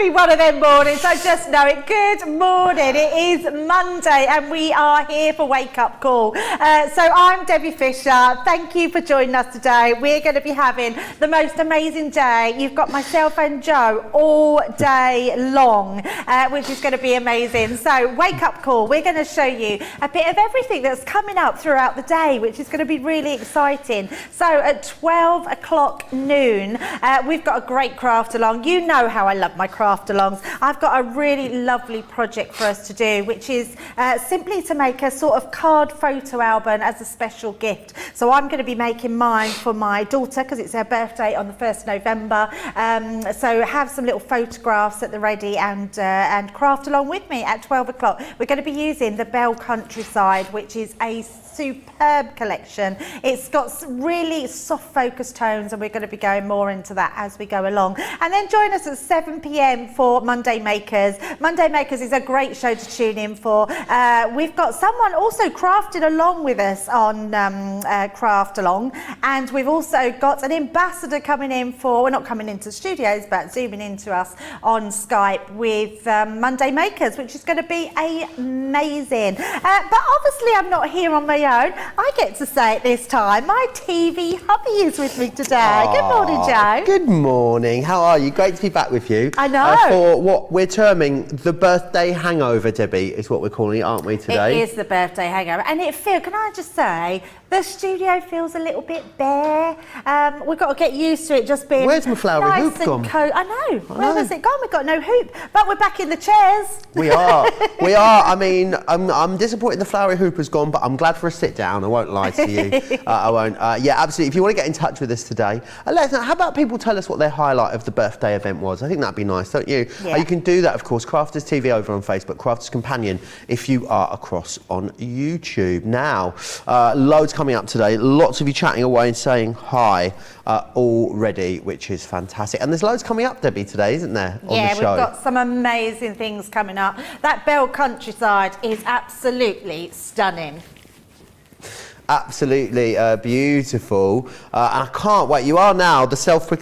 be one of them mornings. I just know it. Good morning. It is Monday and we are here for Wake Up Call. So I'm Debbie Fisher. Thank you for joining us today. We're going to be having the most amazing day. You've got myself and Joe all day long, which is going to be amazing. So Wake Up Call. We're going to show you a bit of everything that's coming up throughout the day, which is going to be really exciting. So at 12 o'clock noon, we've got a great craft along. You know how I love my craft alongs. I've got a really lovely project for us to do, which is simply to make a sort of card photo album as a special gift. So I'm going to be making mine for my daughter because it's her birthday on the 1st of November. So have some little photographs at the ready and craft along with me at 12 o'clock. We're going to be using the Bell Countryside, which is a superb collection. It's got really soft focus tones and we're going to be going more into that as we go along. And then join us at 7 p.m. for Monday Makers. Monday Makers is a great show to tune in for. We've got someone also crafting along with us on Craft Along, and we've also got an ambassador coming in for, well, not coming into the studios, but zooming into us on Skype with Monday Makers, which is going to be amazing. But obviously I'm not here on my own. I get to say it this time. My TV hubby is with me today. Good morning, Joe. Good morning. How are you? Great to be back with you. I know. For what we're terming the birthday hangover, Debbie, is what we're calling it, aren't we, today? It is the birthday hangover. And can I just say, the studio feels a little bit bare. We've got to get used to it just being Where's my flowery nice hoop gone? I know. Where has it gone? We've got no hoop. But we're back in the chairs. We are. We are. I mean, I'm disappointed the flowery hoop has gone, but I'm glad for a sit down. I won't lie to you. I won't. Yeah, absolutely. If you want to get in touch with us today, let us know. How about people tell us what their highlight of the birthday event was? I think that'd be nice, don't you? Yeah. You can do that, of course. Crafters TV over on Facebook, Crafters Companion if you are across on YouTube. Now, loads coming up today. Lots of you chatting away and saying hi already, which is fantastic. And there's loads coming up, Debbie, today, isn't there, on the show? Yeah, we've got some amazing things coming up. That Bell Countryside is absolutely stunning. Absolutely beautiful. I can't wait. You are now the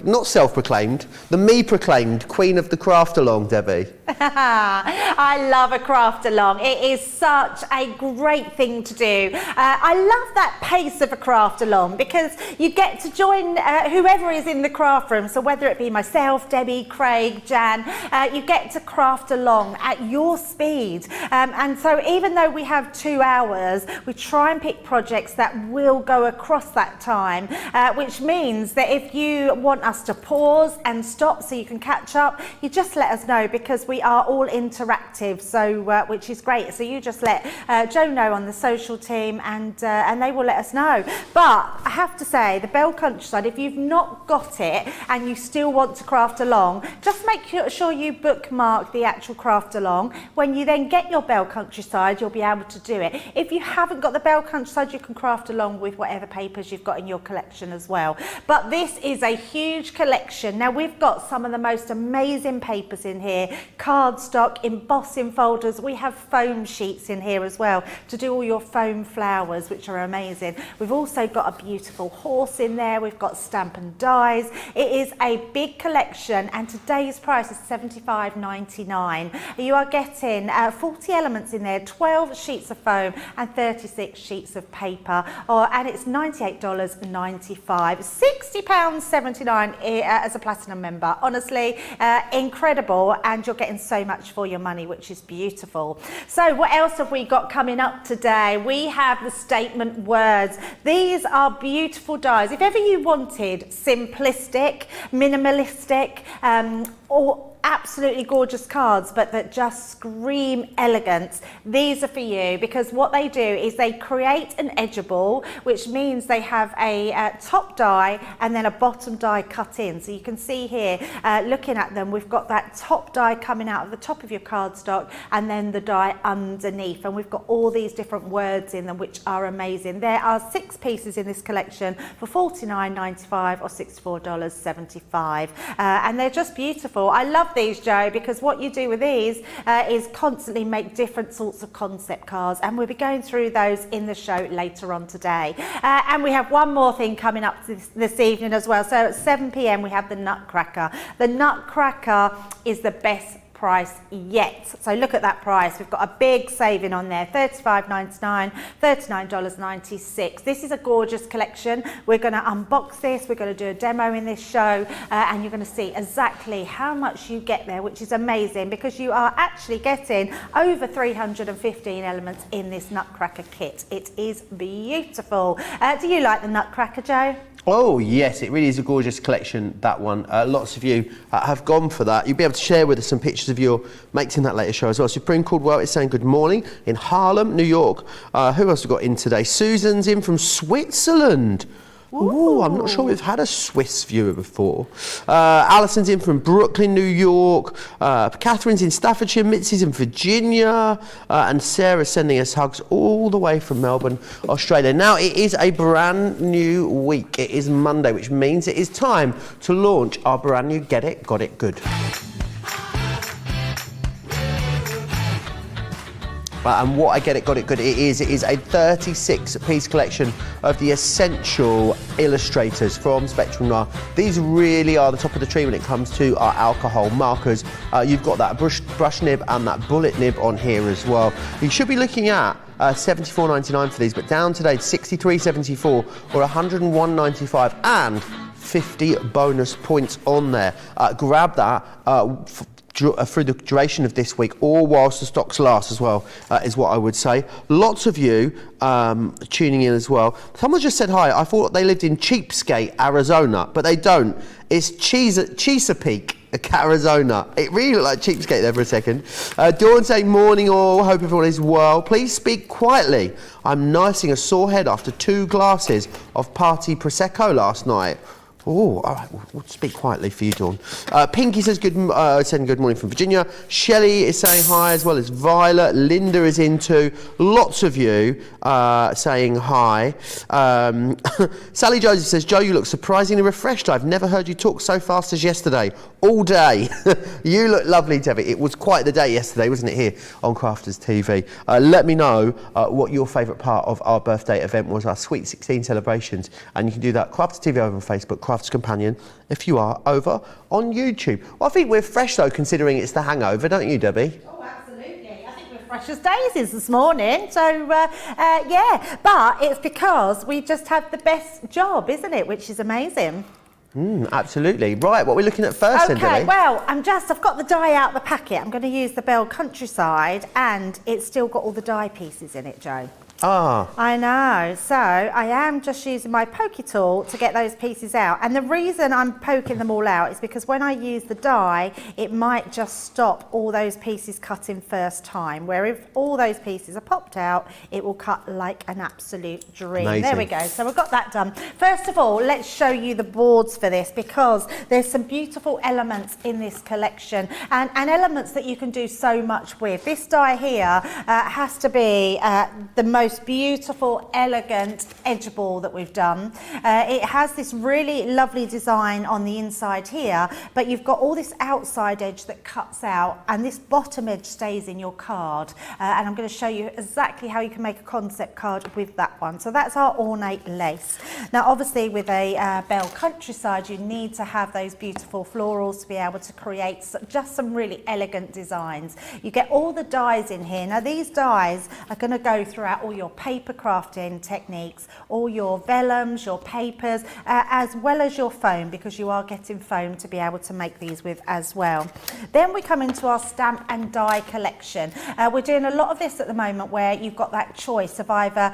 not self-proclaimed, the me-proclaimed Queen of the Craft Along, Debbie. I love a craft along. It is such a great thing to do. I love that pace of a craft along because you get to join whoever is in the craft room. So whether it be myself, Debbie, Craig, Jan, you get to craft along at your speed. And so even though we have 2 hours, we try and pick projects that will go across that time, which means that if you want us to pause and stop so you can catch up, you just let us know because we are all interactive, so which is great. So you just let Joe know on the social team and they will let us know. But I have to say, the Bell Countryside, if you've not got it and you still want to craft along, just make sure you bookmark the actual craft along. When you then get your Bell Countryside, you'll be able to do it. If you haven't got the Bell Countryside, you can craft along with whatever papers you've got in your collection as well. But this is a huge collection. Now we've got some of the most amazing papers in here, cardstock, embossing folders. We have foam sheets in here as well to do all your foam flowers, which are amazing. We've also got a beautiful horse in there. We've got stamp and dies. It is a big collection and today's price is $75.99. You are getting 40 elements in there, 12 sheets of foam and 36 sheets of paper. And it's $98.95, £60.79 as a platinum member. Honestly, incredible, and you're getting so much for your money, which is beautiful. So what else have we got coming up today? We have the statement words. These are beautiful dies. If ever you wanted simplistic, minimalistic, or absolutely gorgeous cards but that just scream elegance, these are for you, because what they do is they create an edgeable, which means they have a top die and then a bottom die cut in. So you can see here, looking at them, we've got that top die coming out of the top of your cardstock and then the die underneath, and we've got all these different words in them which are amazing. There are 6 pieces in this collection for $49.95 or $64.75, and they're just beautiful. I love love these, Joe, because what you do with these is constantly make different sorts of concept cards, and we'll be going through those in the show later on today. And we have one more thing coming up this evening as well. So at 7 p.m. we have the Nutcracker. The Nutcracker is the best price yet. So look at that price. We've got a big saving on there, $35.99, $39.96. This is a gorgeous collection. We're going to unbox this. We're going to do a demo in this show, and you're going to see exactly how much you get there, which is amazing because you are actually getting over 315 elements in this Nutcracker kit. It is beautiful. Do you like the Nutcracker, Joe? Oh yes, it really is a gorgeous collection, that one. Lots of you have gone for that. You'll be able to share with us some pictures of your mates in that later show as well. Supreme Caldwell is saying good morning in Harlem, New York. Who else have we got in today? Susan's in from Switzerland. Ooh, I'm not sure we've had a Swiss viewer before. Alison's in from Brooklyn, New York. Catherine's in Staffordshire. Mitzi's in Virginia. And Sarah's sending us hugs all the way from Melbourne, Australia. Now, it is a brand new week. It is Monday, which means it is time to launch our brand new Get It, Got It Good. And what I Get It, Got It Good it is a 36-piece collection of the essential illustrators from Spectrum Noir. These really are the top of the tree when it comes to our alcohol markers. You've got that brush nib and that bullet nib on here as well. You should be looking at $74.99 for these, but down today $63.74 or $101.95 and 50 bonus points on there. Grab that through the duration of this week, or whilst the stocks last as well, is what I would say. Lots of you tuning in as well. Someone just said hi. I thought they lived in Cheapskate, Arizona, but they don't. It's Chesapeake, Arizona. It really looked like Cheapskate there for a second. Dawn saying morning all, hope everyone is well. Please speak quietly. I'm nursing a sore head after 2 glasses of party Prosecco last night. Oh, all right, we'll speak quietly for you, Dawn. Pinky says sending good morning from Virginia. Shelley is saying hi, as well as Violet. Linda is into. Lots of you saying hi. Sally Joseph says, Joe, you look surprisingly refreshed. I've never heard you talk so fast as yesterday. All day. You look lovely, Debbie. It was quite the day yesterday, wasn't it, here on Crafters TV. Let me know what your favourite part of our birthday event was, our Sweet 16 celebrations. And you can do that, Crafters TV over on Facebook, Crafters Companion, if you are over on YouTube. Well, I think we're fresh, though, considering it's the hangover, don't you, Debbie? Oh, absolutely. I think we're fresh as daisies this morning. So, yeah, but it's because we just had the best job, isn't it? Which is amazing. Absolutely. Right, what are we looking at first then, Debbie? Well, I've got the die out the packet. I'm going to use the Bell Countryside, and it's still got all the die pieces in it, Joe. Ah. I know. So I am just using my pokey tool to get those pieces out. And the reason I'm poking them all out is because when I use the die, it might just stop all those pieces cutting first time. Where if all those pieces are popped out, it will cut like an absolute dream. Amazing. There we go. So we've got that done. First of all, let's show you the boards for this, because there's some beautiful elements in this collection, and elements that you can do so much with. This die here has to be the most beautiful, elegant edge ball that we've done. It has this really lovely design on the inside here, but you've got all this outside edge that cuts out, and this bottom edge stays in your card. And I'm going to show you exactly how you can make a concept card with that one. So that's our ornate lace. Now, obviously, with a Bell Countryside, you need to have those beautiful florals to be able to create just some really elegant designs. You get all the dies in here. Now, these dies are going to go throughout all your paper crafting techniques, all your vellums, your papers, as well as your foam, because you are getting foam to be able to make these with as well. Then we come into our stamp and die collection. We're doing a lot of this at the moment where you've got that choice of either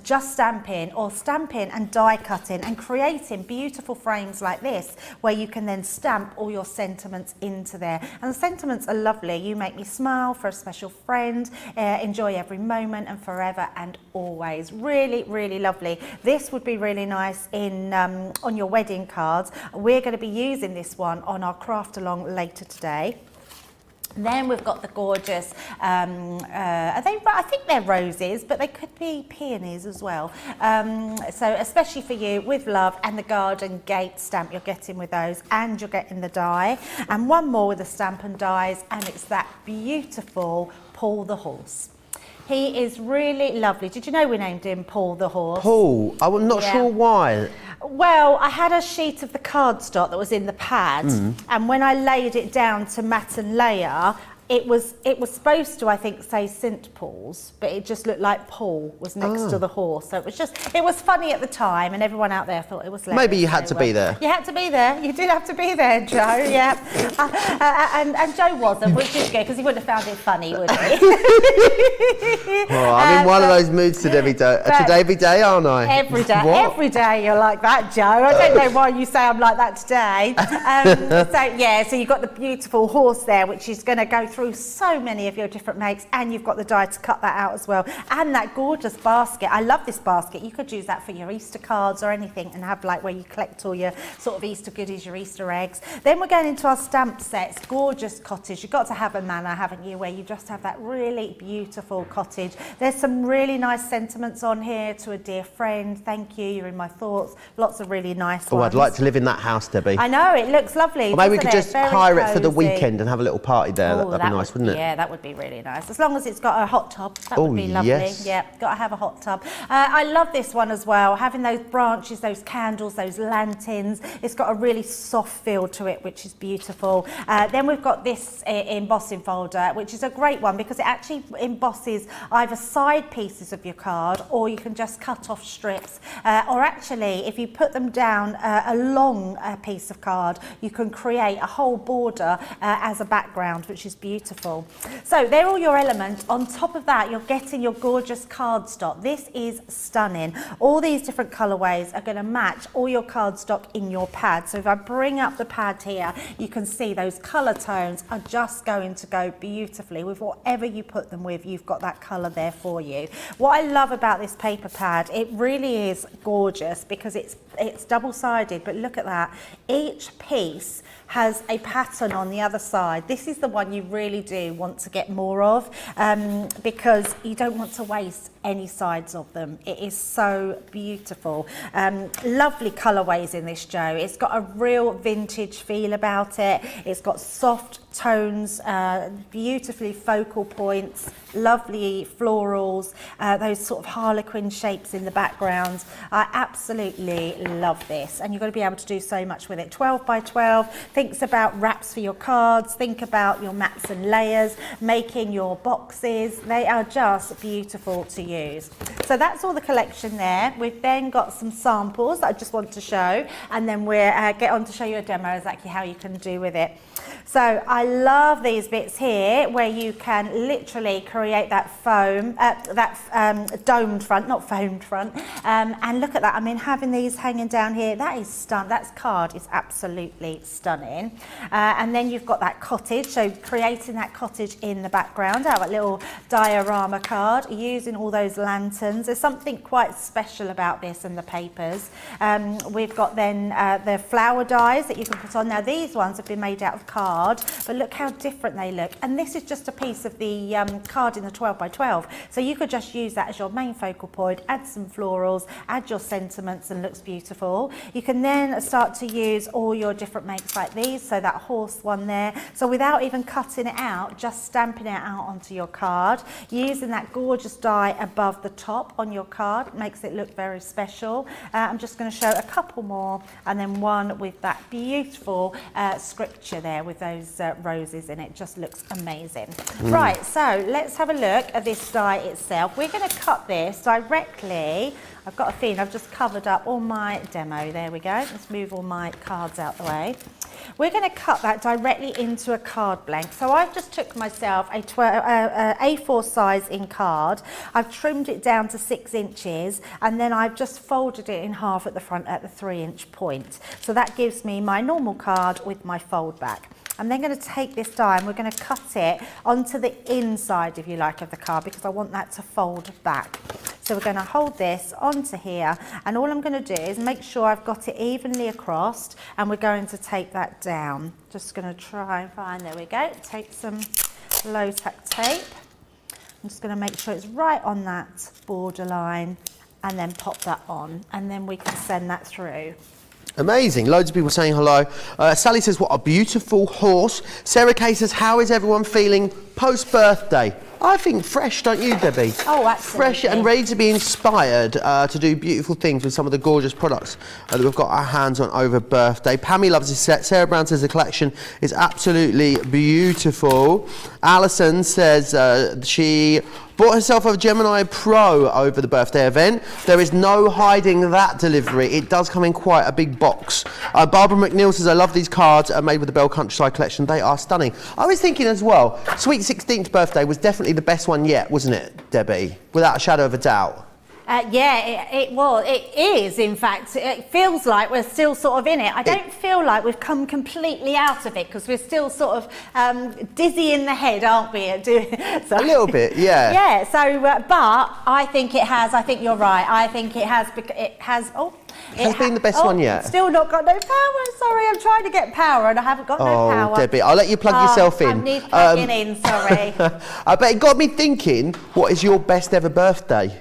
just stamping or stamping and die cutting and creating beautiful frames like this, where you can then stamp all your sentiments into there. And the sentiments are lovely. You make me smile, for a special friend, enjoy every moment and forever and always. Really, really lovely. This would be really nice in on your wedding cards. We're going to be using this one on our craft along later today. Then we've got the gorgeous, I think they're roses, but they could be peonies as well. So especially for you, with love, and the garden gate stamp you're getting with those, and you're getting the die. And one more with the stamp and dies, and it's that beautiful Paul the horse. He is really lovely. Did you know we named him Paul the horse? Paul, I'm not sure why. Well, I had a sheet of the cardstock that was in the pad, and when I laid it down to mat and layer, it was supposed to, I think, say St. Paul's, but it just looked like Paul was next to the horse. So it was funny at the time, and everyone out there thought it was hilarious. Maybe you had to be there. You had to be there. You did have to be there, Joe, yeah. And Joe wasn't, which is good, because he wouldn't have found it funny, would he? Oh, I'm in one of those moods today every day, aren't I? Every day. What? Every day you're like that, Joe. I don't know why you say I'm like that today. So you've got the beautiful horse there, which is going to go through so many of your different makes, and you've got the die to cut that out as well, and that gorgeous basket. I love this basket. You could use that for your Easter cards or anything, and have like where you collect all your sort of Easter goodies, your Easter eggs. Then we're going into our stamp sets. Gorgeous cottage. You've got to have a manor, haven't you, where you just have that really beautiful cottage. There's some really nice sentiments on here: to a dear friend, thank you, you're in my thoughts. Lots of really nice ones. I'd like to live in that house, Debbie. I know, it looks lovely. Or maybe we could just hire it for the cozy. weekend and have a little party there. That'd be nice, wouldn't it? Yeah, that would be really nice. As long as it's got a hot tub, that would be lovely. Yes. Yeah, got to have a hot tub. I love this one as well, having those branches, those candles, those lanterns. It's got a really soft feel to it, which is beautiful. Then we've got this embossing folder, which is a great one because it actually embosses either side pieces of your card, or you can just cut off strips. Or actually, if you put them down along a piece of card, you can create a whole border as a background, which is beautiful. So they're all your elements. On top of that, you're getting your gorgeous cardstock. This is stunning. All these different colorways are going to match all your cardstock in your pad. So if I bring up the pad here, you can see those color tones are just going to go beautifully with whatever you put them with. You've got that color there for you. What I love about this paper pad, it really is gorgeous because it's double-sided, but look at that. Each piece has a pattern on the other side. This is the one you really do want to get more of because you don't want to waste any sides of them. It is so beautiful. Lovely colorways in this, Joe. It's got a real vintage feel about it. It's got soft tones, beautifully focal points, lovely florals, those sort of harlequin shapes in the background. I absolutely love this, and you've got to be able to do so much with it. 12 by 12, thinks about wraps for your cards, think about your mats and layers, making your boxes. They are just beautiful to use. So that's all the collection there. We've then got some samples that I just want to show, and then we'll get on to show you a demo exactly how you can do with it. So I love these bits here where you can literally create that foam, domed front, not foamed front. And look at that. I mean, having these hanging down here, that is stunning. That card is absolutely stunning. And then you've got that cottage. So creating that cottage in the background, that little diorama card, using all those lanterns. There's something quite special about this and the papers. We've got then the flower dies that you can put on. Now these ones have been made out of card, but look how different they look. And this is just a piece of the card in the 12 by 12. So you could just use that as your main focal point, add some florals, add your sentiments, and looks beautiful. You can then start to use all your different makes like these. So that horse one there. So without even cutting it out, just stamping it out onto your card, using that gorgeous die above the top on your card, makes it look very special. I'm just going to show a couple more, and then one with that beautiful scripture there with those roses in it. Just looks amazing. Right, so let's have a look at this die itself. We're going to cut this directly. I've got a feeling I've just covered up all my demo. There we go. Let's move all my cards out the way. We're going to cut that directly into a card blank. So I've just took myself a A4 size in card. I've trimmed it down to 6 inches, and then I've just folded it in half at the front at the 3-inch point. So that gives me my normal card with my fold back. I'm then going to take this die and we're going to cut it onto the inside, if you like, of the card, because I want that to fold back. So we're going to hold this onto here, and all I'm going to do is make sure I've got it evenly across, and we're going to take that down. Just going to try and find, there we go, take some low tack tape. I'm just going to make sure it's right on that borderline and then pop that on, and then we can send that through. Amazing. Loads of people saying hello. Sally says, what a beautiful horse. Sarah Kay says, how is everyone feeling post-birthday? I think fresh, don't you, Debbie? Oh, absolutely. Fresh and ready to be inspired to do beautiful things with some of the gorgeous products that we've got our hands on over birthday. Pammy loves this set. Sarah Brown says the collection is absolutely beautiful. Alison says she bought herself a Gemini Pro over the birthday event. There is no hiding that delivery. It does come in quite a big box. Barbara McNeil says, I love these cards made with the Bell Countryside collection. They are stunning. I was thinking as well, Sweet 16th birthday was definitely the best one yet, wasn't it, Debbie? Without a shadow of a doubt. Yeah, it was. It is, in fact. It feels like we're still sort of in it. I don't feel like we've come completely out of it, because we're still sort of dizzy in the head, aren't we? A little bit, yeah. Yeah, so, but I think it has. I think you're right. I think it has. It has been the best one yet. Still not got no power. Sorry, I'm trying to get power and I haven't got no power. Oh, Debbie, I'll let you plug yourself in. I need plugging in, sorry. But it got me thinking, what is your best ever birthday?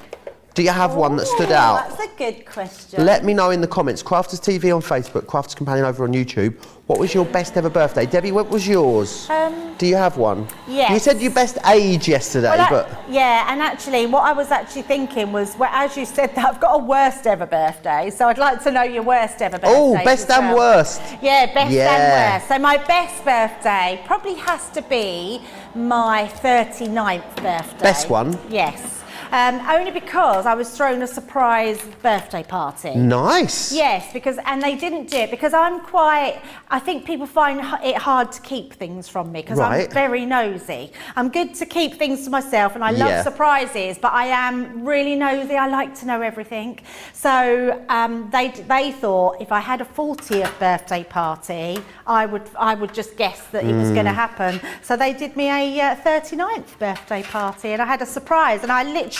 Do you have one that stood out? That's a good question. Let me know in the comments. Crafters TV on Facebook, Crafters Companion over on YouTube. What was your best ever birthday? Debbie, what was yours? Do you have one? Yes. You said your best age yesterday, but... Yeah, and actually, what I was actually thinking was, well, as you said, that I've got a worst ever birthday, so I'd like to know your worst ever birthday. Oh, best and worst. Yeah, best and worst. So my best birthday probably has to be my 39th birthday. Best one? Yes. Only because I was thrown a surprise birthday party. Nice. Yes, and they didn't do it because I think people find it hard to keep things from me because I'm very nosy. I'm good to keep things to myself and I love surprises, but I am really nosy. I like to know everything. So they thought if I had a 40th birthday party, I would just guess that it was going to happen. So they did me a 39th birthday party and I had a surprise, and I literally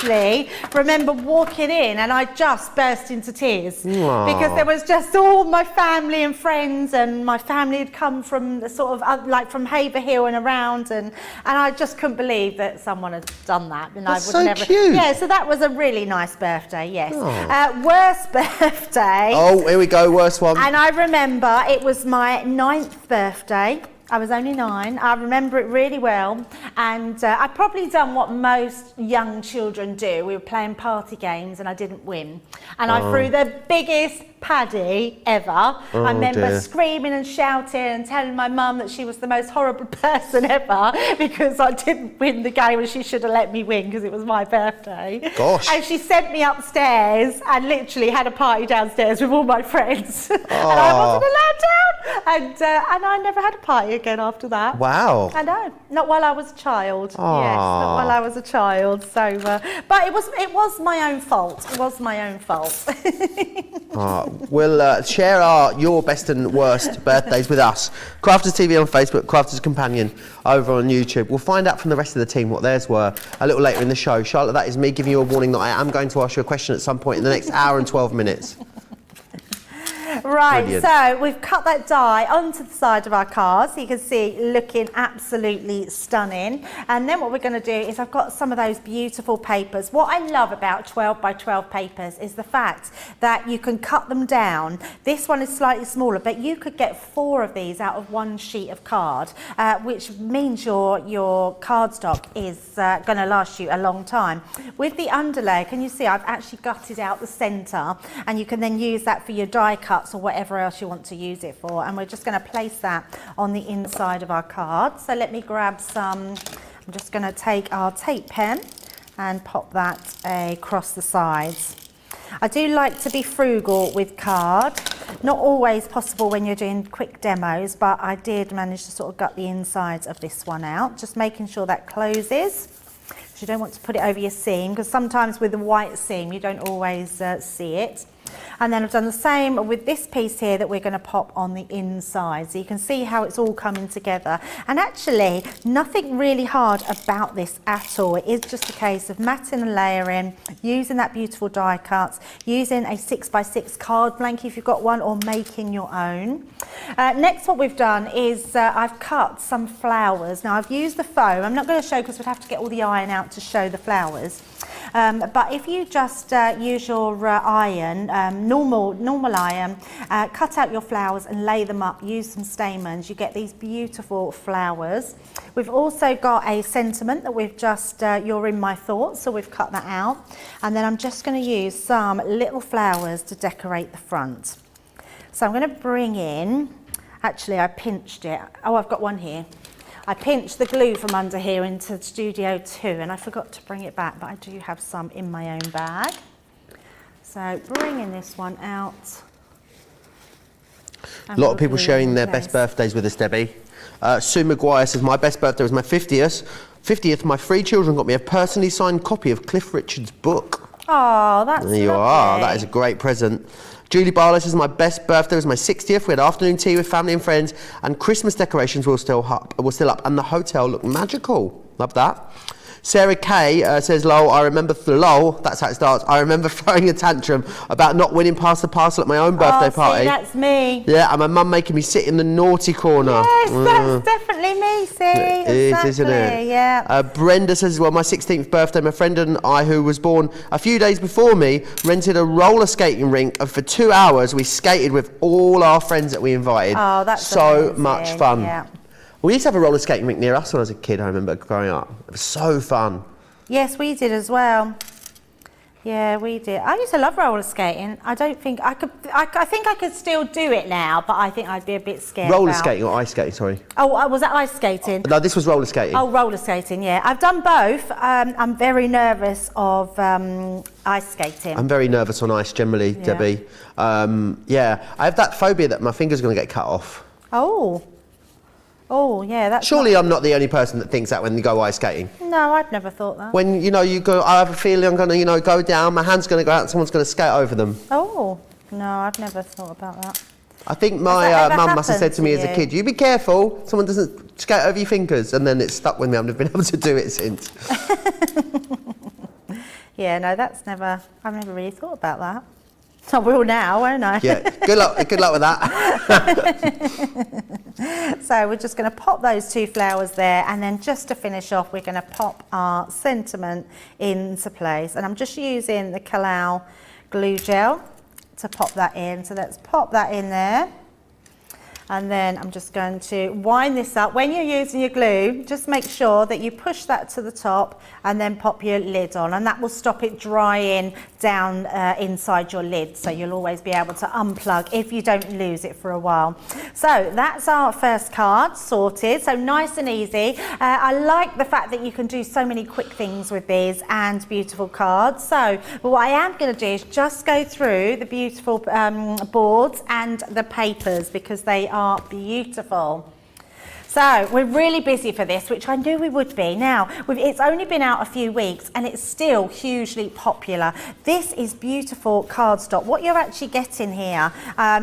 remember walking in and I just burst into tears. Aww. Because there was just all my family and friends, and my family had come from the sort of like from Haverhill and around, and I just couldn't believe that someone had done that. And That's I would so never. cute. Yeah, so that was a really nice birthday. Yes. Worst birthday. Oh, here we go. Worst one. And I remember it was my 9th birthday. I was only 9. I remember it really well, and I'd probably done what most young children do. We were playing party games and I didn't win, and I threw the biggest paddy ever. I remember screaming and shouting and telling my mum that she was the most horrible person ever because I didn't win the game and she should have let me win because it was my birthday. Gosh. And she sent me upstairs and literally had a party downstairs with all my friends. And I wasn't allowed down, and I never had a party again after that. Wow. I know, not while I was a child. Yes, not while I was a child. So, but it was my own fault. It was my own fault. We'll share your best and worst birthdays with us. Crafters TV on Facebook, Crafters Companion over on YouTube. We'll find out from the rest of the team what theirs were a little later in the show. Charlotte, that is me giving you a warning that I am going to ask you a question at some point in the next hour and 12 minutes. Right, Brilliant. so we've cut that die onto the side of our card, so you can see looking absolutely stunning. And then what we're going to do is I've got some of those beautiful papers. What I love about 12 by 12 papers is the fact that you can cut them down. This one is slightly smaller, but you could get 4 of these out of one sheet of card, which means your cardstock is going to last you a long time. With the underlay, can you see I've actually gutted out the centre, and you can then use that for your die cuts or whatever else you want to use it for. And we're just going to place that on the inside of our card. So let me grab some, I'm just going to take our tape pen and pop that across the sides. I do like to be frugal with card. Not always possible when you're doing quick demos, but I did manage to sort of gut the insides of this one out, just making sure that closes. You don't want to put it over your seam, because sometimes with the white seam you don't always see it. And then I've done the same with this piece here that we're going to pop on the inside. So you can see how it's all coming together. And actually, nothing really hard about this at all. It is just a case of matting and layering, using that beautiful die cuts, using a 6x6 card blank if you've got one, or making your own. Next, what we've done is I've cut some flowers. Now, I've used the foam. I'm not going to show because we'd have to get all the iron out to show the flowers. But if you just use your iron, normal iron, cut out your flowers and lay them up, use some stamens, you get these beautiful flowers. We've also got a sentiment that we've just, you're in my thoughts, so we've cut that out. And then I'm just going to use some little flowers to decorate the front. So I'm going to bring in, actually I pinched it. Oh, I've got one here. I pinched the glue from under here into Studio 2 and I forgot to bring it back, but I do have some in my own bag. So bringing this one out. A lot of people sharing their best birthdays with us, Debbie. Sue McGuire says, my best birthday was my 50th. My 3 children got me a personally signed copy of Cliff Richard's book. Oh, that's lovely. There you are. That is a great present. Julie Barlow says, my best birthday was my 60th. We had afternoon tea with family and friends, and Christmas decorations were still up, and the hotel looked magical. Love that. Sarah Kay says, lol, that's how it starts. I remember throwing a tantrum about not winning past the parcel at my own birthday party. See, that's me. Yeah, and my mum making me sit in the naughty corner. Yes, that's definitely me, see. It is, isn't it? Yeah. Brenda says, well, my 16th birthday, my friend and I, who was born a few days before me, rented a roller skating rink, and for 2 hours we skated with all our friends that we invited. Oh, that's so amazing. much fun. Yeah. We used to have a roller skating rink near us when I was a kid, I remember growing up. It was so fun. Yes, we did as well. Yeah, we did. I used to love roller skating. I don't think I could, I think I could still do it now, but I think I'd be a bit scared. Roller skating or ice skating, sorry. Oh, was that ice skating? No, this was roller skating. Oh, roller skating, yeah. I've done both. I'm very nervous of ice skating. I'm very nervous on ice generally, Yeah. Debbie. Yeah, I have that phobia that my finger's going to get cut off. Oh, yeah, that's... Surely I'm not the only person that thinks that when you go ice skating. No, I've never thought that. When, you go, I have a feeling I'm going to, go down, my hand's going to go out and someone's going to skate over them. Oh, no, I've never thought about that. I think my mum must have said to me as a kid, you be careful, someone doesn't skate over your fingers, and then it's stuck with me. I've never been able to do it since. Yeah, no, I've never really thought about that. I will now, won't I? Yeah, good luck with that. So we're just going to pop those 2 flowers there, and then just to finish off, we're going to pop our sentiment into place. And I'm just using the Kalau glue gel to pop that in. So let's pop that in there. And then I'm just going to wind this up. When you're using your glue, just make sure that you push that to the top and then pop your lid on, and that will stop it drying down inside your lid, so you'll always be able to unplug if you don't lose it for a while. So that's our first card sorted, so nice and easy. I like the fact that you can do so many quick things with these and beautiful cards. So what I am going to do is just go through the beautiful boards and the papers, because they are beautiful. So we're really busy for this, which I knew we would be. Now, it's only been out a few weeks and it's still hugely popular. This is beautiful cardstock. What you're actually getting here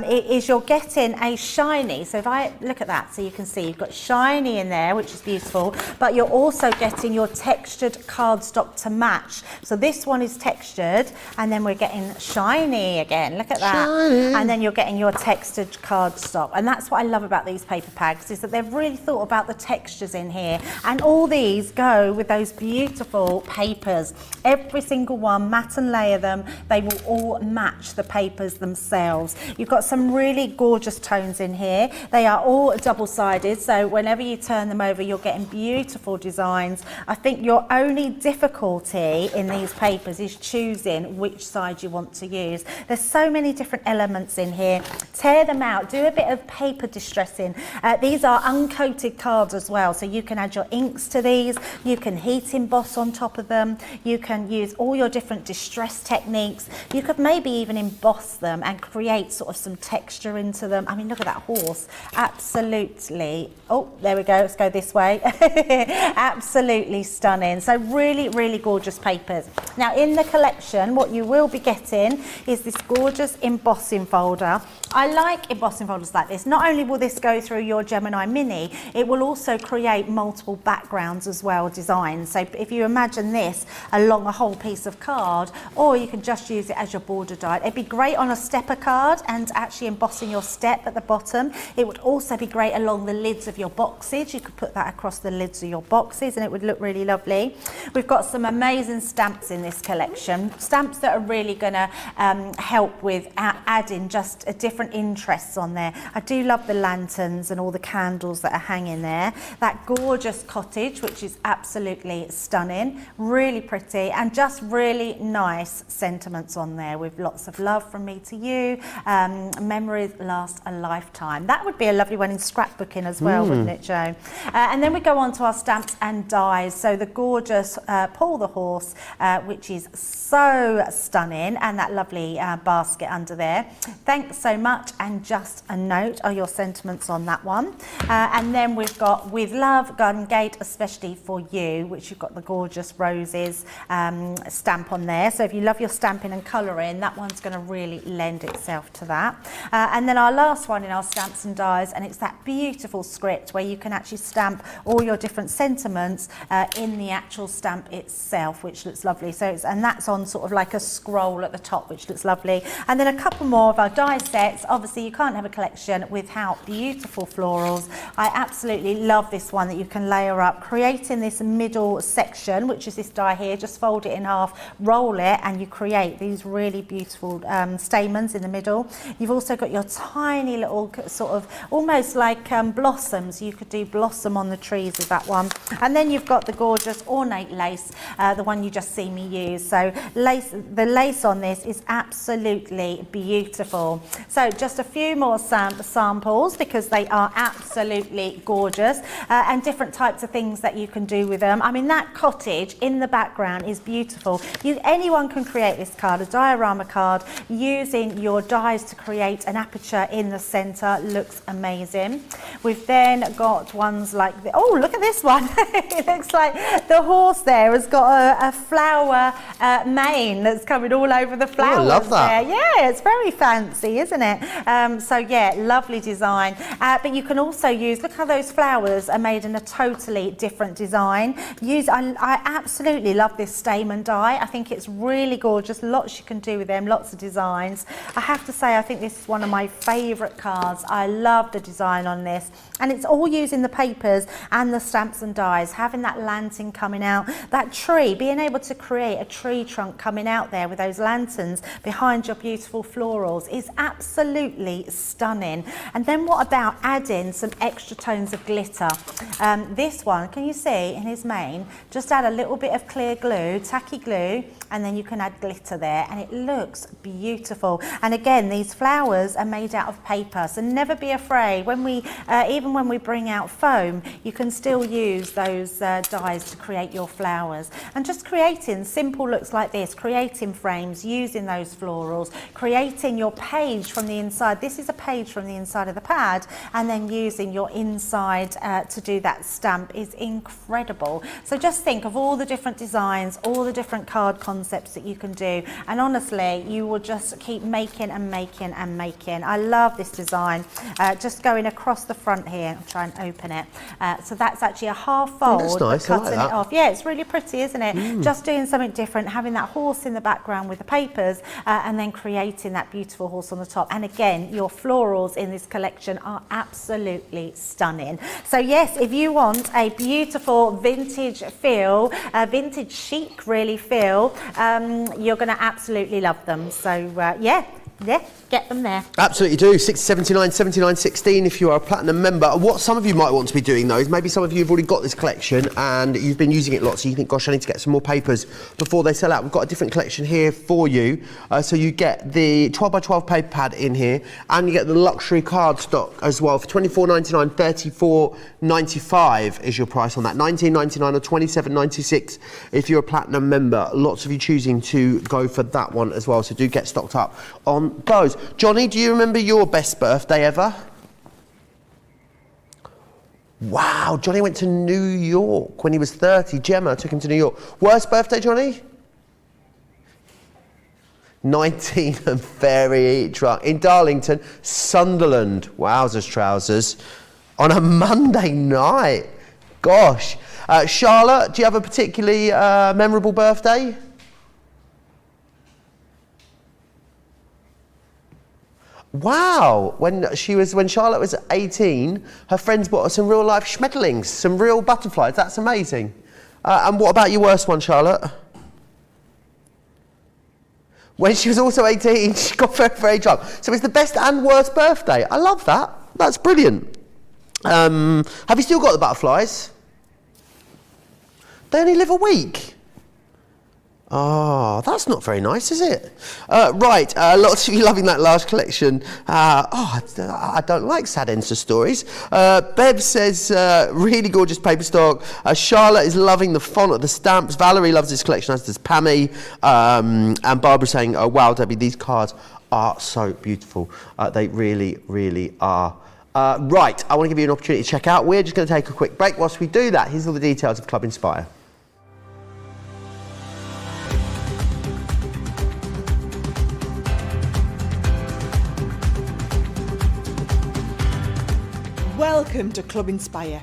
is you're getting a shiny. So if I look at that, so you can see you've got shiny in there, which is beautiful, but you're also getting your textured cardstock to match. So this one is textured, and then we're getting shiny again. Look at that. Shiny. And then you're getting your textured cardstock. And that's what I love about these paper packs, is that they've really thought about the textures in here, and all these go with those beautiful papers. Every single one, matte and layer them, they will all match the papers themselves. You've got some really gorgeous tones in here. They are all double-sided, so whenever you turn them over, you're getting beautiful designs. I think your only difficulty in these papers is choosing which side you want to use. There's so many different elements in here. Tear them out, do a bit of paper distressing. These are uncoated coated cards as well, so you can add your inks to these, you can heat emboss on top of them, you can use all your different distress techniques, you could maybe even emboss them and create sort of some texture into them. I mean, look at that horse, absolutely, oh, there we go, let's go this way, absolutely stunning. So really, really gorgeous papers. Now in the collection, what you will be getting is this gorgeous embossing folder. I like embossing folders like this. Not only will this go through your Gemini Mini, it will also create multiple backgrounds as well, designs. So if you imagine this along a whole piece of card, or you can just use it as your border die. It'd be great on a stepper card and actually embossing your step at the bottom. It would also be great along the lids of your boxes. You could put that across the lids of your boxes and it would look really lovely. We've got some amazing stamps in this collection. Stamps that are really going to help with adding just a different interests on there. I do love the lanterns and all the candles that are hanging there. That gorgeous cottage, which is absolutely stunning, really pretty, and just really nice sentiments on there with lots of love from me to you. Memories last a lifetime. That would be a lovely one in scrapbooking as well, wouldn't it, Joe? And then we go on to our stamps and dies. So the gorgeous Paul the horse, which is so stunning, and that lovely basket under there. Thanks so much. And just a note are your sentiments on that one. And then we've got With Love, Garden Gate, especially for you, which you've got the gorgeous roses stamp on there. So if you love your stamping and colouring, that one's going to really lend itself to that. And then our last one in our stamps and dies, and it's that beautiful script where you can actually stamp all your different sentiments in the actual stamp itself, which looks lovely. So and that's on sort of like a scroll at the top, which looks lovely. And then a couple more of our die sets. Obviously you can't have a collection without beautiful florals. I absolutely love this one that you can layer up, creating this middle section, which is this die here. Just fold it in half, roll it, and you create these really beautiful stamens in the middle. You've also got your tiny little sort of almost like blossoms. You could do blossom on the trees with that one. And then you've got the gorgeous ornate lace, the one you just see me use. So the lace on this is absolutely beautiful. So just a few more samples because they are absolutely gorgeous, and different types of things that you can do with them. I mean, that cottage in the background is beautiful. Anyone can create this card, a diorama card, using your dies to create an aperture in the centre. Looks amazing. We've then got ones like oh, look at this one. It looks like the horse there has got a flower mane that's coming all over the flowers. Oh, I love that. There. Yeah, it's very fancy, isn't it? So yeah, lovely design. But you can also use, look how those flowers are made in a totally different design. I absolutely love this stamen die. I think it's really gorgeous. Lots you can do with them, lots of designs. I have to say, I think this is one of my favourite cards. I love the design on this. And it's all using the papers and the stamps and dies, having that lantern coming out, that tree, being able to create a tree trunk coming out there with those lanterns behind your beautiful florals is absolutely stunning. And then what about adding some extra tones of glitter? This one, can you see in his mane, just add a little bit of clear glue, tacky glue, and then you can add glitter there, and it looks beautiful. And again, these flowers are made out of paper, so never be afraid. When we even when we bring out foam, you can still use those dies to create your flowers. And just creating simple looks like this, creating frames, using those florals, creating your page from the inside. This is a page from the inside of the pad, and then using your inside to do that stamp is incredible. So just think of all the different designs, all the different card concepts that you can do, and honestly you will just keep making and making and making. I love this design. Just going across the front here, I'll try and open it. So that's actually a half fold. That's nice. Cutting I like that. it off. Yeah, it's really pretty, isn't it? Just doing something different, having that horse in the background with the papers, and then creating that beautiful horse on the top. And again, your florals in this collection are absolutely stunning. So yes, if you want a beautiful vintage feel, vintage chic really feel, you're going to absolutely love them. So yeah, Yeah, get them there. Absolutely do. 6079 7916 if you are a platinum member. What some of you might want to be doing though is maybe some of you have already got this collection and you've been using it lots, so you think, gosh, I need to get some more papers before they sell out. We've got a different collection here for you. So you get the 12x12 paper pad in here and you get the luxury card stock as well for $24.99, $34.95 is your price on that. $19.99 or $27.96 if you're a platinum member. Lots of you choosing to go for that one as well, so do get stocked up on those. Johnny, do you remember your best birthday ever? Wow, Johnny went to New York when he was 30. Gemma took him to New York. Worst birthday, Johnny? 19 and very drunk. In Darlington, Sunderland. Wowzers trousers. On a Monday night. Gosh. Charlotte, do you have a particularly memorable birthday? Wow, when Charlotte was 18, her friends bought her some real life schmetterlings, some real butterflies. That's amazing. And what about your worst one, Charlotte? When she was also 18, she got very, very drunk. So it's the best and worst birthday. I love that. That's brilliant. Have you still got the butterflies? They only live a week. Oh, that's not very nice, is it? Right, lots of you loving that large collection. I don't like sad ends to stories. Bev says, really gorgeous paper stock. Charlotte is loving the font of the stamps. Valerie loves this collection, as does Pammy. And Barbara saying, oh, wow, Debbie, these cards are so beautiful. They really, really are. Right, I want to give you an opportunity to check out. We're just going to take a quick break. Whilst we do that, here's all the details of Club Inspire. Welcome to Club Inspire,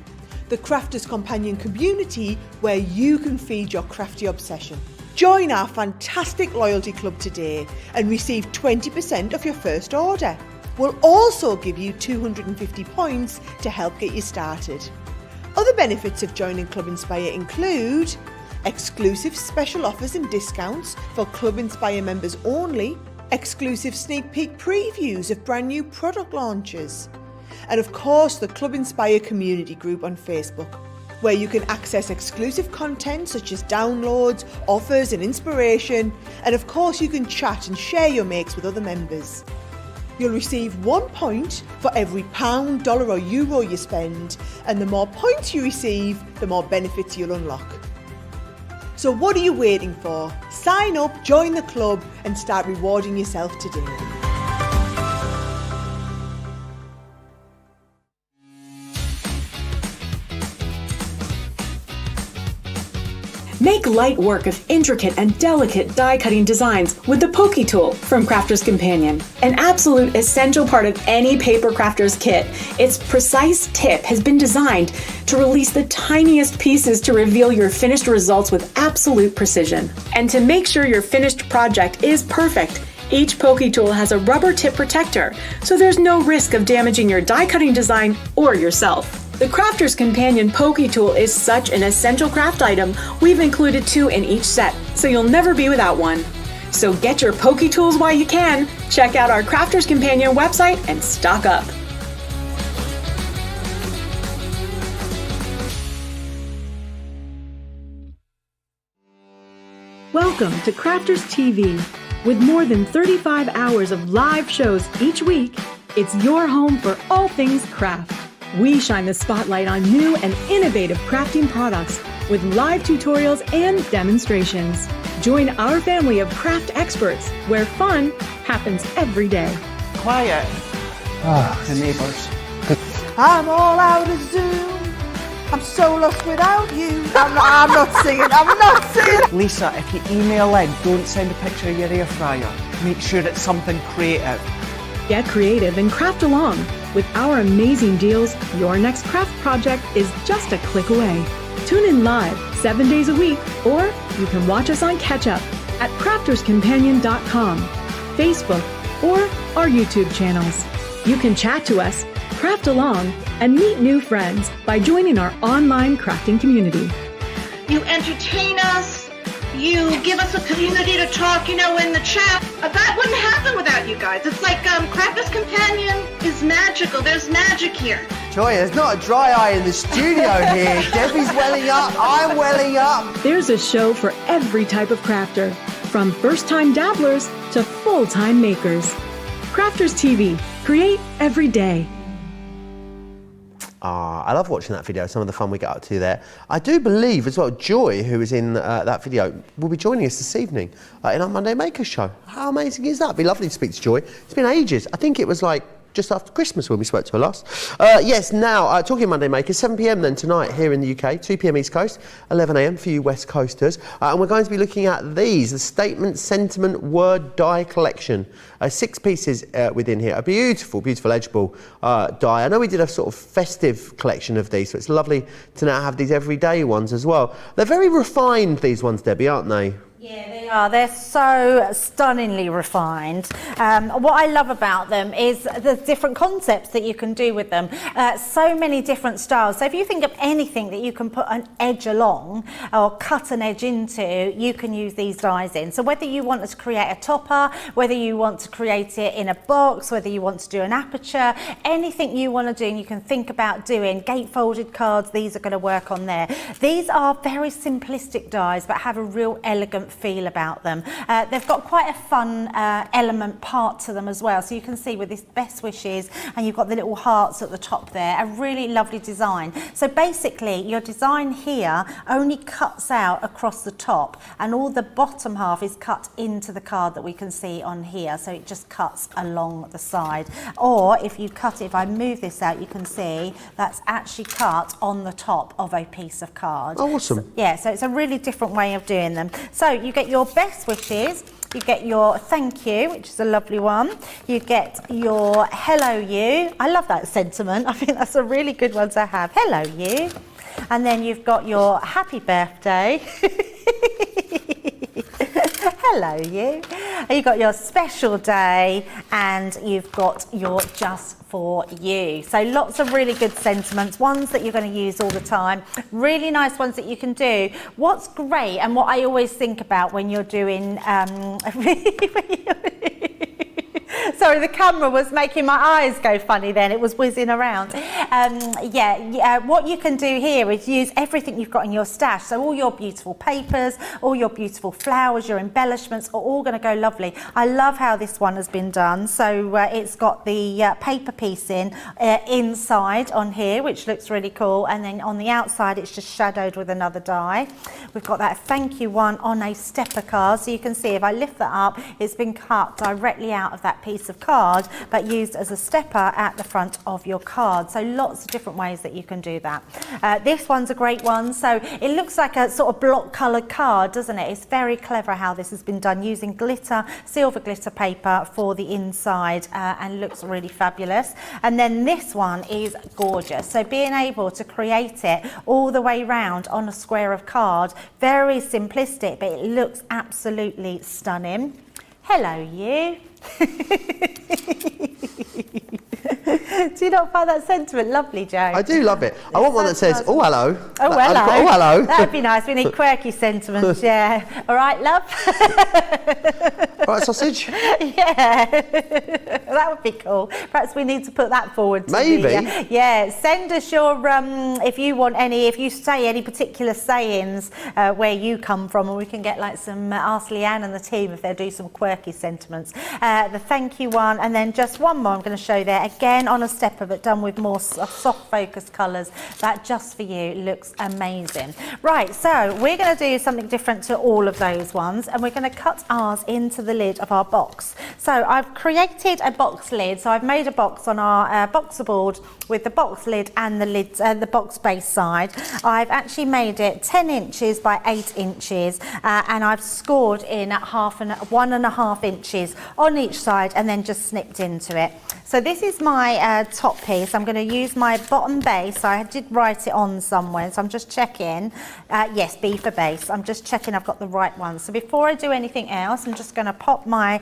the Crafters Companion community where you can feed your crafty obsession. Join our fantastic loyalty club today and receive 20% of your first order. We'll also give you 250 points to help get you started. Other benefits of joining Club Inspire include exclusive special offers and discounts for Club Inspire members only, exclusive sneak peek previews of brand new product launches, and of course the Club Inspire community group on Facebook, where you can access exclusive content such as downloads, offers and inspiration, and of course you can chat and share your makes with other members. You'll receive 1 point for every £1, dollar or euro you spend, and the more points you receive, the more benefits you'll unlock. So what are you waiting for? Sign up, join the club and start rewarding yourself today. Make light work of intricate and delicate die-cutting designs with the Pokey Tool from Crafter's Companion. An absolute essential part of any paper crafter's kit, its precise tip has been designed to release the tiniest pieces to reveal your finished results with absolute precision. And to make sure your finished project is perfect, each Pokey Tool has a rubber tip protector, so there's no risk of damaging your die-cutting design or yourself. The Crafter's Companion Pokey Tool is such an essential craft item, we've included 2 in each set, so you'll never be without one. So get your Pokey Tools while you can, check out our Crafter's Companion website and stock up. Welcome to Crafters TV. With more than 35 hours of live shows each week, it's your home for all things craft. We shine the spotlight on new and innovative crafting products with live tutorials and demonstrations. Join our family of craft experts where fun happens every day. Quiet. The neighbours. I'm all out of Zoom. I'm so lost without you. I'm not singing. Lisa, if you email in, don't send a picture of your air fryer. Make sure it's something creative. Get creative and craft along. With our amazing deals, your next craft project is just a click away. Tune in live 7 days a week, or you can watch us on Catch Up at crafterscompanion.com, Facebook, or our YouTube channels. You can chat to us, craft along, and meet new friends by joining our online crafting community. You entertain us, you give us a community to talk, you know, in the chat. That wouldn't happen without you guys. It's like Crafters Companion is magical. There's magic here. Joy, there's not a dry eye in the studio here. Debbie's welling up, I'm welling up. There's a show for every type of crafter, from first-time dabblers to full-time makers. Crafters TV. Create every day. I love watching that video, some of the fun we get up to there. I do believe as well, Joy, who was in that video, will be joining us this evening in our Monday Makers show. How amazing is that? It'd be lovely to speak to Joy. It's been ages. I think it was like just after Christmas when we spoke to her last. Yes, now, talking Monday Makers, 7 p.m. then tonight here in the UK, 2 p.m. East Coast, 11 a.m. for you West Coasters. And we're going to be looking at these, the Statement Sentiment Word Die Collection. 6 pieces within here, a beautiful, beautiful edgeable die. I know we did a sort of festive collection of these, so it's lovely to now have these everyday ones as well. They're very refined, these ones, Debbie, aren't they? Yeah, they are. They're so stunningly refined. What I love about them is the different concepts that you can do with them. So many different styles. So if you think of anything that you can put an edge along or cut an edge into, you can use these dies in. So whether you want to create a topper, whether you want to create it in a box, whether you want to do an aperture, anything you want to do and you can think about doing, gatefolded cards, these are going to work on there. These are very simplistic dies but have a real elegant feel about them. They've got quite a fun element part to them as well, so you can see with this best wishes and you've got the little hearts at the top there, a really lovely design. So basically your design here only cuts out across the top and all the bottom half is cut into the card that we can see on here, so it just cuts along the side. Or if you cut it, if I move this out, you can see that's actually cut on the top of a piece of card. Oh, awesome. So, yeah, so it's a really different way of doing them. So you get your best wishes, you get your thank you, which is a lovely one. You get your hello you. I love that sentiment. I think that's a really good one to have. Hello you. And then you've got your happy birthday. Hello you. And you've got your special day and you've got your just for you. So lots of really good sentiments, ones that you're going to use all the time, really nice ones that you can do. What's great and what I always think about when you're doing sorry, the camera was making my eyes go funny then, it was whizzing around. What you can do here is use everything you've got in your stash. So all your beautiful papers, all your beautiful flowers, your embellishments are all going to go lovely. I love how this one has been done. So it's got the paper piece inside on here, which looks really cool. And then on the outside, it's just shadowed with another die. We've got that thank you one on a stepper card. So you can see if I lift that up, it's been cut directly out of that piece of card, but used as a stepper at the front of your card. So lots of different ways that you can do that. This one's a great one. So it looks like a sort of block coloured card, doesn't it? It's very clever how this has been done using glitter, silver glitter paper for the inside, and looks really fabulous. And then this one is gorgeous. So being able to create it all the way round on a square of card, very simplistic, but it looks absolutely stunning. Hello you. Do you not find that sentiment lovely, Joe? I do love it. I want one that says, oh, hello. Oh, hello. Oh, hello. That'd be nice. We need quirky sentiments, yeah. All right, love? All right, sausage? Yeah. That would be cool. Perhaps we need to put that forward to maybe. Yeah, send us your, if you want any, if you say any particular sayings where you come from, and we can get like some, ask Leanne and the team if they'll do some quirky sentiments. The thank you one, and then just one more I'm going to show there, again on a stepper but done with more soft focus colours. That just for you looks amazing. Right, so we're going to do something different to all of those ones, and we're going to cut ours into the lid of our box. So I've created a box lid, so I've made a box on our boxer board with the box lid and the lid, the box base side. I've actually made it 10 inches by 8 inches, and I've scored in at 1.5 inches on each side and then just snipped into it. So this is my top piece. I'm going to use my bottom base. I did write it on somewhere, so I'm just checking. Yes, B for base. I'm just checking I've got the right one. So before I do anything else, I'm just going to pop my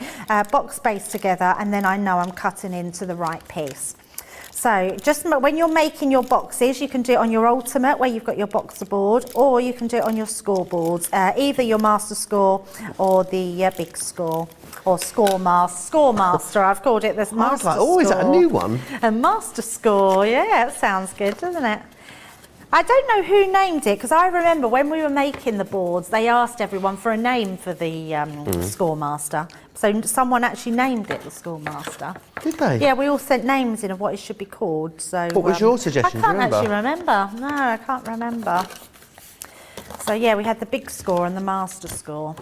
box base together, and then I know I'm cutting into the right piece. So just when you're making your boxes, you can do it on your Ultimate where you've got your boxer board, or you can do it on your scoreboards, either your Master Score or the Big Score, or Scoremaster. I've called it the Master Score. Oh, is that a new one? A Master Score, yeah, it sounds good, doesn't it? I don't know who named it, because I remember when we were making the boards, they asked everyone for a name for the Scoremaster. So someone actually named it the Scoremaster. Did they? Yeah, we all sent names in of what it should be called. So What was your suggestion? I can't Do you actually remember. No, I can't remember. So yeah, we had the Big Score and the Master Score.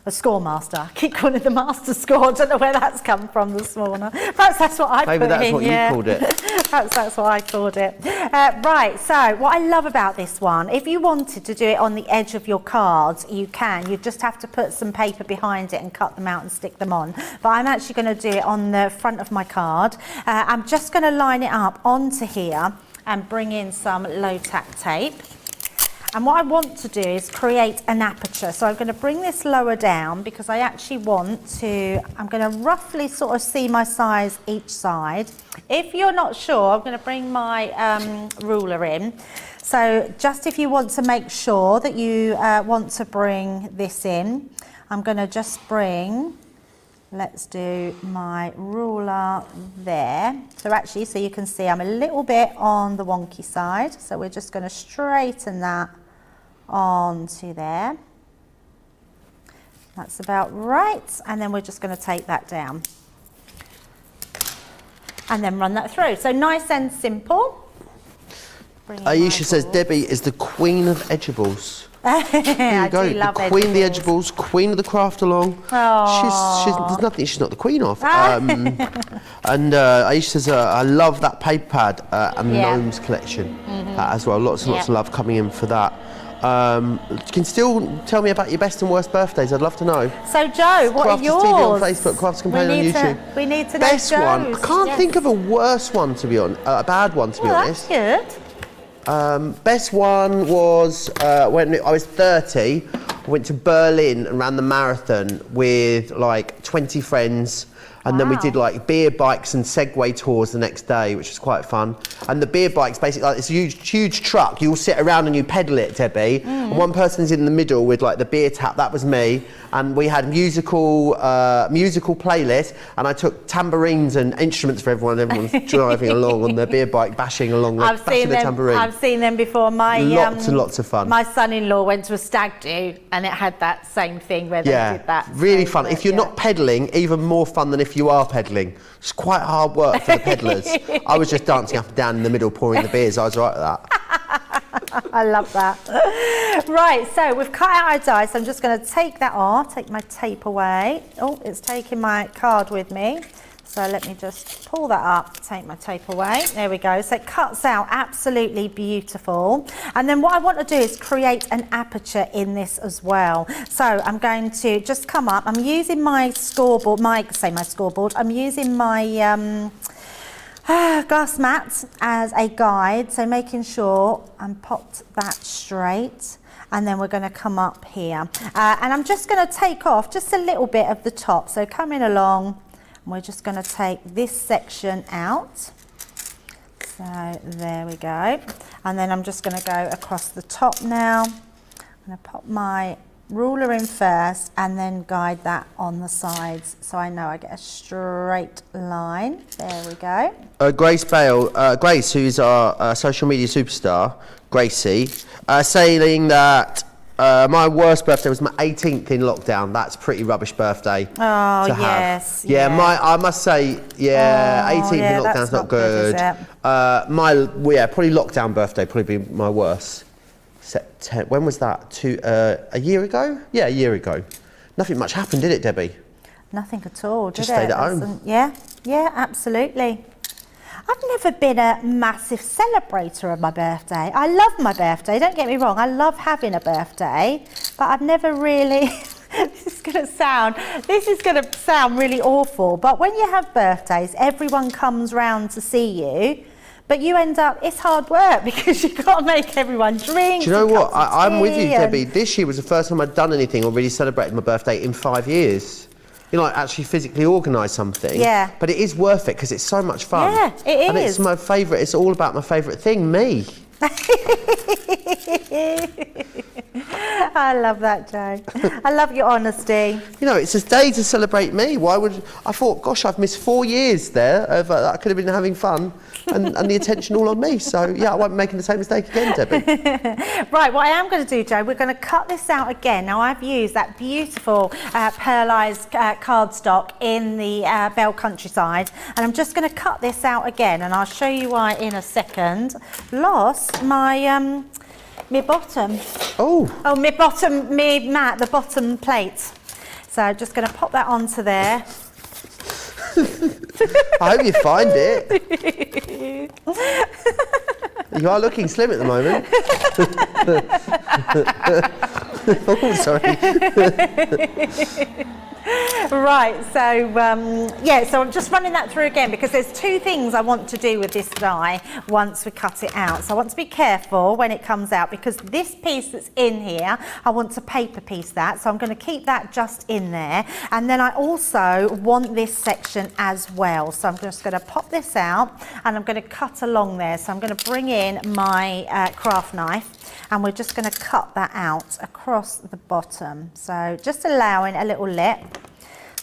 The Scoremaster. I keep calling it the Master Score. I don't know where that's come from this morning. Perhaps that's what I put in. Maybe that's what you called it. Perhaps that's what I called it. Right, so what I love about this one, if you wanted to do it on the edge of your cards, you can. You just have to put some paper behind it and cut them out and stick them on. But I'm actually going to do it on the front of my card. I'm just going to line it up onto here and bring in some low-tack tape. And what I want to do is create an aperture. So I'm going to bring this lower down because I actually want to, I'm going to roughly sort of see my size each side. If you're not sure, I'm going to bring my ruler in. So just if you want to make sure that you want to bring this in, I'm going to just bring, let's do my ruler there. So actually, so you can see I'm a little bit on the wonky side. So we're just going to straighten that onto there. That's about right. And then we're just going to take that down. And then run that through. So nice and simple. Aisha says Debbie is the queen of edgeables. There you go, love the queen of the edgeables, queen of the craft along. There's nothing she's not the queen of. And Aisha says, I love that paper pad and the Gnomes collection as well. Lots and lots of love coming in for that. You can still tell me about your best and worst birthdays. I'd love to know. So Joe, what are yours? TV on Facebook, Crafters Companion on YouTube. We need to know best Joe's. one. I can't think of a worse one to be honest. A bad one to be honest. That's good. Best one was when I was 30. I went to Berlin and ran the marathon with like 20 friends. And then we did like beer bikes and Segway tours the next day, which was quite fun. And the beer bike's basically like this huge truck. You all sit around and you pedal it, Debbie. And one person's in the middle with like the beer tap. That was me. And we had musical playlist. And I took tambourines and instruments for everyone. Everyone's driving along on their beer bike, bashing along, bashing the tambourine. I've seen them before. Lots and lots of fun. My son-in-law went to a stag do, and it had that same thing where they did that. Really fun. If you're not pedalling, even more fun than if you are pedalling. It's quite hard work for the pedallers. I was just dancing up and down in the middle, pouring the beers. I was right with that. I love that. Right, so we've cut out our dice. I'm just going to take that off, take my tape away. Oh, it's taking my card with me. So let me just pull that up, take my tape away. There we go. So it cuts out absolutely beautiful. And then what I want to do is create an aperture in this as well. So I'm going to just come up. I'm using my scoreboard, I'm using my glass mat as a guide. So making sure I'm popped that straight. And then we're going to come up here. And I'm just going to take off just a little bit of the top. So coming along. We're just going to take this section out. So there we go. And then I'm just going to go across the top now. I'm going to pop my ruler in first and then guide that on the sides so I know I get a straight line. There we go. Grace Bale, Grace, who is our social media superstar, Gracie, saying that my worst birthday was my 18th in lockdown. That's a pretty rubbish birthday to have. Yes. I must say, 18th in lockdown's not good. Probably lockdown birthday, probably be my worst. September, when was that? A year ago? Yeah, a year ago. Nothing much happened, did it, Debbie? Nothing at all, did it? Just stayed at home. Yeah, absolutely. I've never been a massive celebrator of my birthday. I love my birthday, don't get me wrong. I love having a birthday, but I've never really, this is going to sound really awful, but when you have birthdays, everyone comes round to see you, but you end up, it's hard work because you've got to make everyone drink. Do you know what? I'm with you, Debbie. This year was the first time I'd done anything or really celebrated my birthday in 5 years. you know, like actually physically organise something. Yeah. But it is worth it because it's so much fun. Yeah, it And is. it's my favourite. It's all about my favourite thing, me. I love that, Joe. I love your honesty. You know, it's a day to celebrate me. Why would I thought, gosh, I've missed 4 years there of I could have been having fun and the attention all on me. So yeah, I won't be making the same mistake again, Debbie. Right, what I am going to do, Joe, we're going to cut this out again. Now, I've used that beautiful pearlised cardstock in the Bell Countryside, and I'm just going to cut this out again, and I'll show you why in a second. Lost my my bottom. Oh. Oh, my bottom, my mat, the bottom plate. So just going to pop that onto there. I hope you find it. You are looking slim at the moment. Oh, sorry. Right, so yeah, so I'm just running that through again because there's two things I want to do with this die once we cut it out. So I want to be careful when it comes out because this piece that's in here, I want to paper piece that. So I'm going to keep that just in there. And then I also want this section as well. So I'm just going to pop this out and I'm going to cut along there. So I'm going to bring in my craft knife and we're just going to cut that out across the bottom. So just allowing a little lip.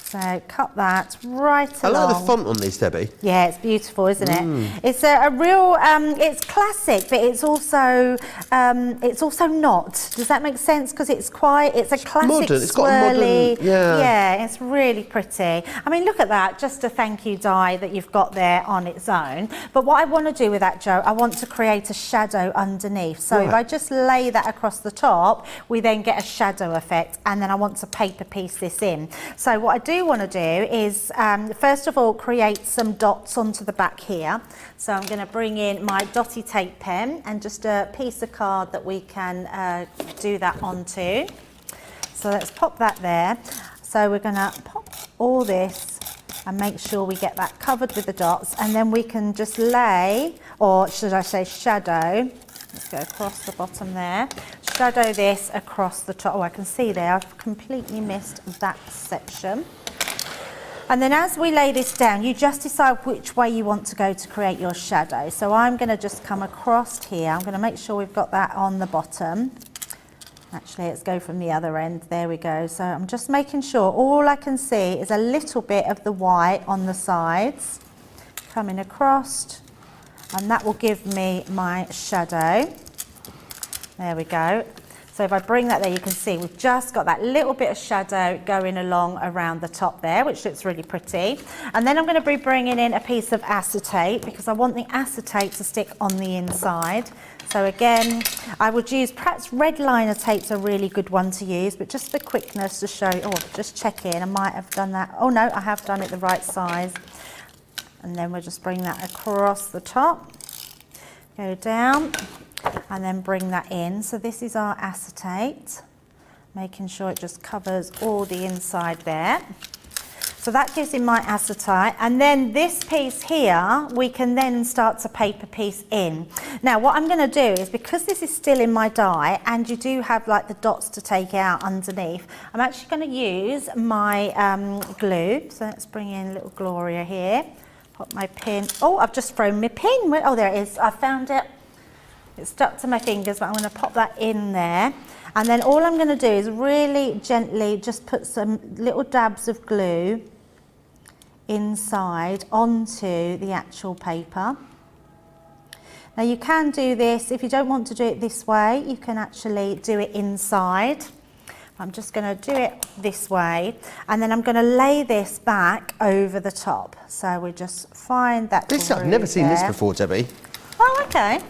So cut that right along. I like the font on these, Debbie. Yeah, it's beautiful, isn't it? It's a real, it's classic, but it's also not. Does that make sense? Because it's a classic modern. It's swirly. got a modern, Yeah, it's really pretty. I mean, look at that, just a thank you die that you've got there on its own. But what I want to do with that, Joe, I want to create a shadow underneath. So if I just lay that across the top, we then get a shadow effect, and then I want to paper piece this in. So what I do want to do is first of all create some dots onto the back here. So I'm going to bring in my dotty tape pen and just a piece of card that we can do that onto. So let's pop that there. So we're going to pop all this and make sure we get that covered with the dots, and then we can just lay, or should I say shadow, let's go across the bottom there, shadow this across the top. Oh, I can see there I've completely missed that section. And then as we lay this down, you just decide which way you want to go to create your shadow. So I'm going to just come across here. I'm going to make sure we've got that on the bottom. Actually, let's go from the other end. There we go. So I'm just making sure all I can see is a little bit of the white on the sides. Coming across, and that will give me my shadow. There we go. So if I bring that there, you can see we've just got that little bit of shadow going along around the top there, which looks really pretty. And then I'm going to be bringing in a piece of acetate because I want the acetate to stick on the inside. So again, I would use, perhaps red liner tape's a really good one to use, but just for quickness to show, just check in, I might have done that. Oh no, I have done it the right size. And then we'll just bring that across the top, go down, and then bring that in. So this is our acetate, making sure it just covers all the inside there. So that gives him my acetate, and then this piece here we can then start to paper piece in. Now what I'm going to do is, because this is still in my die and you do have like the dots to take out underneath, I'm actually going to use my glue. So let's bring in little Gloria here, put my pin. Oh, I've just thrown my pin. Oh, there it is, I found it. It's stuck to my fingers, but I'm going to pop that in there. And then all I'm going to do is really gently just put some little dabs of glue inside onto the actual paper. Now you can do this, if you don't want to do it this way, you can actually do it inside. I'm just going to do it this way, and then I'm going to lay this back over the top. So we just find that This, I've never seen this before, Debbie. Oh, okay.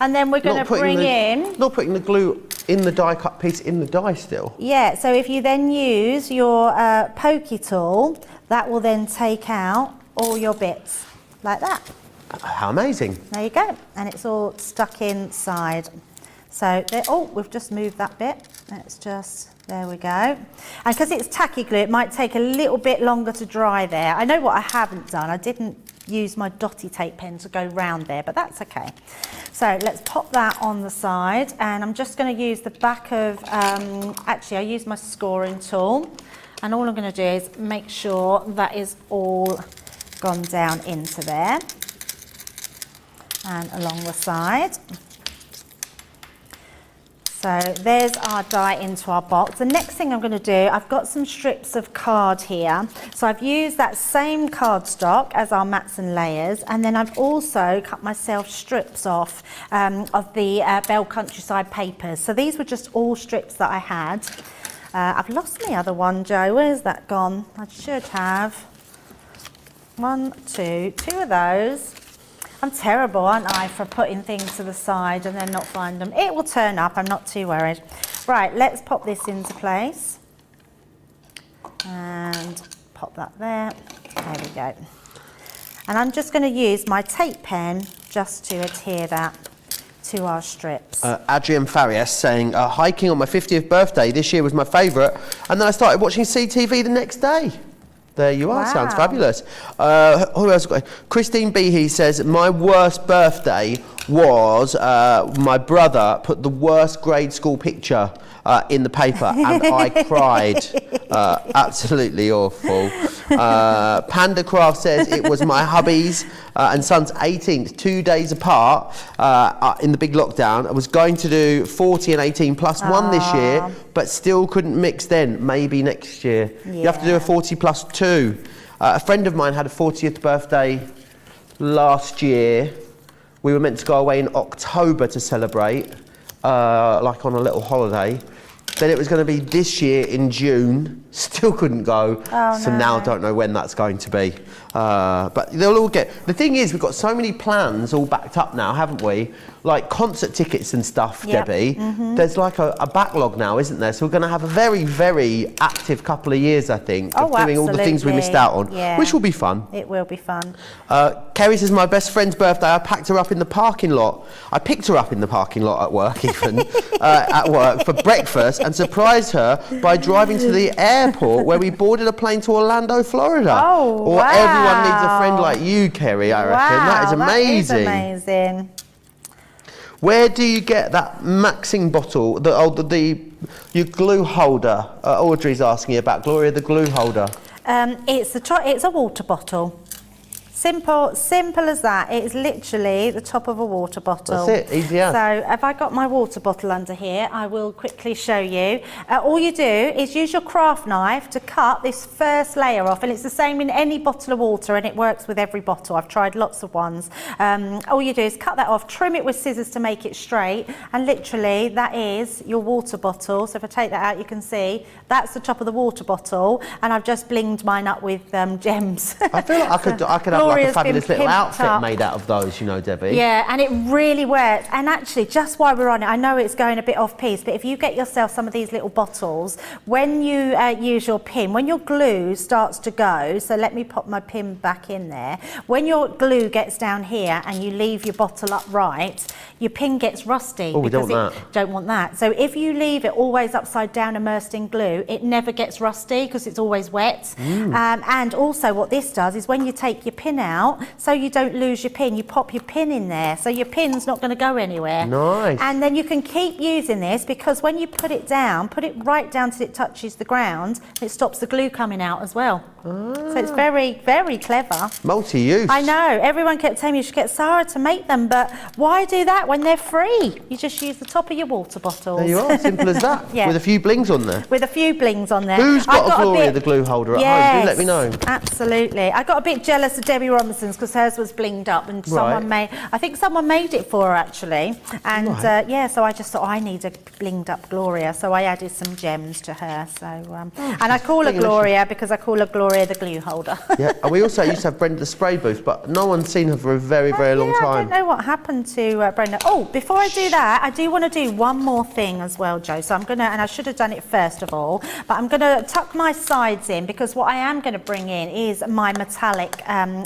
And then we're going to bring in... Not putting the glue in the die cut piece in the die still. Yeah, so if you then use your pokey tool, that will then take out all your bits, like that. How amazing. There you go. And it's all stuck inside. So, we've just moved that bit. Let's just, there we go. And because it's tacky glue, it might take a little bit longer to dry there. I know what I haven't done. I didn't use my dotty tape pen to go round there, but that's okay. So let's pop that on the side, and I'm just going to use the back of, actually I use my scoring tool. And all I'm going to do is make sure that is all gone down into there and along the side. So there's our die into our box. The next thing I'm going to do, I've got some strips of card here. So I've used that same cardstock as our mats and layers, and then I've also cut myself strips off of the Bell Countryside papers. So these were just all strips that I had. I've lost my other one, Joe. Where's that gone? I should have two of those. I'm terrible, aren't I, for putting things to the side and then not find them. It will turn up, I'm not too worried. Right, let's pop this into place. And pop that there. There we go. And I'm just going to use my tape pen just to adhere that to our strips. Adrian Farias saying, hiking on my 50th birthday this year was my favourite, and then I started watching CTV the next day. There you are, Wow. Sounds fabulous. Who else got? Christine Behe says, my worst birthday was my brother put the worst grade school picture in the paper and I cried. Absolutely awful. Panda Craft says it was my hubby's and son's 18th, 2 days apart in the big lockdown. I was going to do 40 and 18 plus one this year, but still couldn't mix then. Maybe next year. Yeah. You have to do a 40 plus 2. A friend of mine had a 40th birthday last year. We were meant to go away in October to celebrate, like on a little holiday. Then it was going to be this year in June. Still couldn't go. So now I don't know when that's going to be. But they'll all get... The thing is, we've got so many plans all backed up now, haven't we? Like concert tickets and stuff, Yep. Debbie. There's like a backlog now, isn't there? So we're going to have a very, very active couple of years, I think, of doing all the things we missed out on, which will be fun. It will be fun. Kerry says, my best friend's birthday, I packed her up in the parking lot. I picked her up in the parking lot at work even, at work for breakfast and surprised her by driving to the airport where we boarded a plane to Orlando, Florida. Oh, Or wow. everyone needs a friend like you, Kerry, I reckon. That is amazing. That is amazing. Where do you get that maxing bottle, your glue holder? Audrey's asking you about, Gloria, the glue holder. It's a water bottle. Simple as that. It is literally the top of a water bottle. That's it, easy as. So have I got my water bottle under here? I will quickly show you. All you do is use your craft knife to cut this first layer off, and it's the same in any bottle of water, and it works with every bottle. I've tried lots of ones. All you do is cut that off, trim it with scissors to make it straight, and literally that is your water bottle. So if I take that out, you can see that's the top of the water bottle, and I've just blinged mine up with gems. I feel like I could have like a fabulous little outfit made out of those, you know, Debbie. Yeah, and it really works. And actually, just while we're on it, I know it's going a bit off piece, but if you get yourself some of these little bottles, when you use your pin, when your glue starts to go, so let me pop my pin back in there, when your glue gets down here and you leave your bottle upright, your pin gets rusty. Oh, we don't want that. Don't want that. So if you leave it always upside down immersed in glue, it never gets rusty because it's always wet. And also what this does is when you take your pin out, so you don't lose your pin, you pop your pin in there, so your pin's not going to go anywhere. Nice. And then you can keep using this, because when you put it down, put it right down till it touches the ground, it stops the glue coming out as well. So it's very, very clever. Multi-use. I know, everyone kept telling me you should get Sarah to make them, but why do that when they're free? You just use the top of your water bottles. There you are, simple as that. Yeah. With a few blings on there. With a few blings on there. Who's got a Gloria bit- the glue holder at Yes, home? Do let me know. Absolutely. I got a bit jealous of Debbie Robinson's because hers was blinged up, and I think someone made it for her actually. And yeah, so I just thought I need a blinged up Gloria, so I added some gems to her. So and I call her Gloria because I call her Gloria the glue holder. Yeah, and we also used to have Brenda the spray booth, but no one's seen her for a very, very long I time. don't know what happened to Brenda. Oh, before I do that, I do want to do one more thing as well, Joe. So I'm going to, and I should have done it first of all, but I'm going to tuck my sides in, because what I am going to bring in is my metallic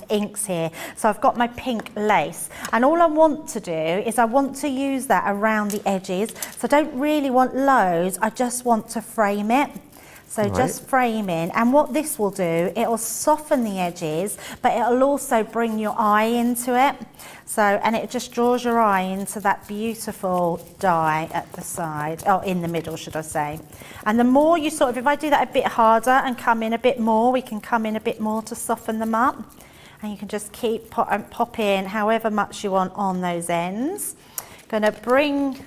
inks here. So I've got my pink lace, and all I want to do is I want to use that around the edges. So I don't really want loads, I just want to frame it. So just framing, and what this will do, it'll soften the edges, but it'll also bring your eye into it. So, and it just draws your eye into that beautiful die at the side, or in the middle, should I say. And the more you sort of, if I do that a bit harder and come in a bit more, we can come in a bit more to soften them up. And you can just keep pop in however much you want on those ends. Gonna bring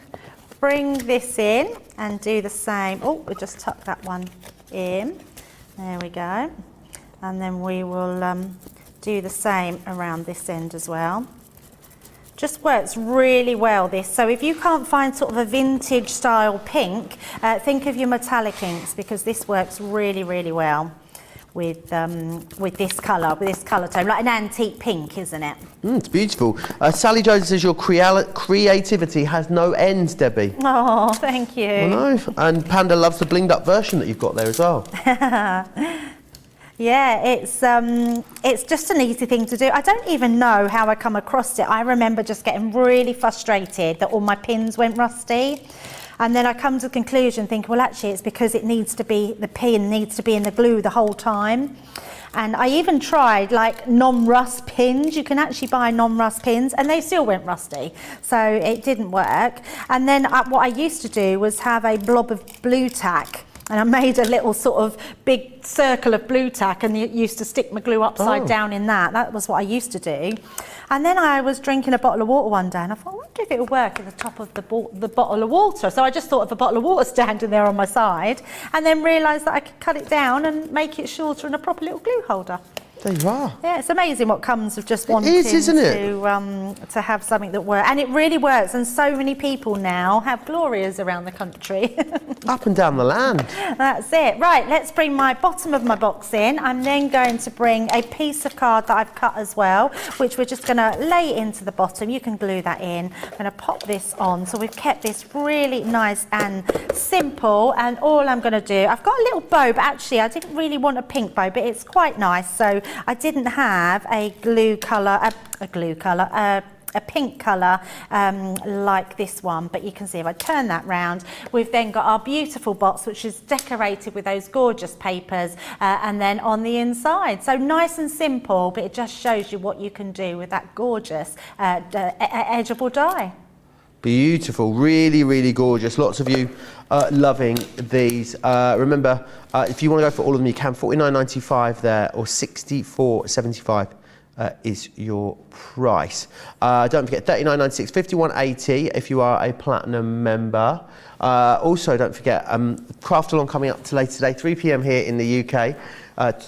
this in and do the same. Oh, we'll just tuck that one in. There we go. And then we will do the same around this end as well. Just works really well, this. So if you can't find sort of a vintage style pink, think of your metallic inks, because this works really, really well with this colour tone, like an antique pink, isn't it? It's beautiful. Sally Jones says your creativity has no end, Debbie. Oh, thank you. I know. And Panda loves the blinged up version that you've got there as well. Yeah, it's just an easy thing to do. I don't even know how I come across it. I remember just getting really frustrated that all my pins went rusty. And then I come to the conclusion, think, well, actually, it's because the pin needs to be in the glue the whole time. And I even tried like non-rust pins. You can actually buy non-rust pins, and they still went rusty. So it didn't work. And then what I used to do was have a blob of blue tack. And I made a little sort of big circle of blue tack and used to stick my glue upside down in that. That was what I used to do. And then I was drinking a bottle of water one day and I thought, I wonder if it would work at the top of the bottle of water. So I just thought of a bottle of water standing there on my side, and then realised that I could cut it down and make it shorter and a proper little glue holder. There you are. Yeah, it's amazing what comes of just wanting to have something that works. And it really works. And so many people now have Glorias around the country. Up and down the land. That's it. Right, let's bring my bottom of my box in. I'm then going to bring a piece of card that I've cut as well, which we're just going to lay into the bottom. You can glue that in. I'm going to pop this on. So we've kept this really nice and simple. And all I'm going to do, I've got a little bow, but actually I didn't really want a pink bow, but it's quite nice. So I didn't have a pink colour like this one, but you can see if I turn that round, we've then got our beautiful box, which is decorated with those gorgeous papers, and then on the inside. So nice and simple, but it just shows you what you can do with that gorgeous edgeable die. Beautiful, really, really gorgeous. Lots of you loving these. Remember, if you want to go for all of them, you can. $49.95 there, or $64.75 is your price. Don't forget, $39.96, $51.80 if you are a platinum member. Also, don't forget, Craft Along coming up to later today, 3 p.m. here in the UK.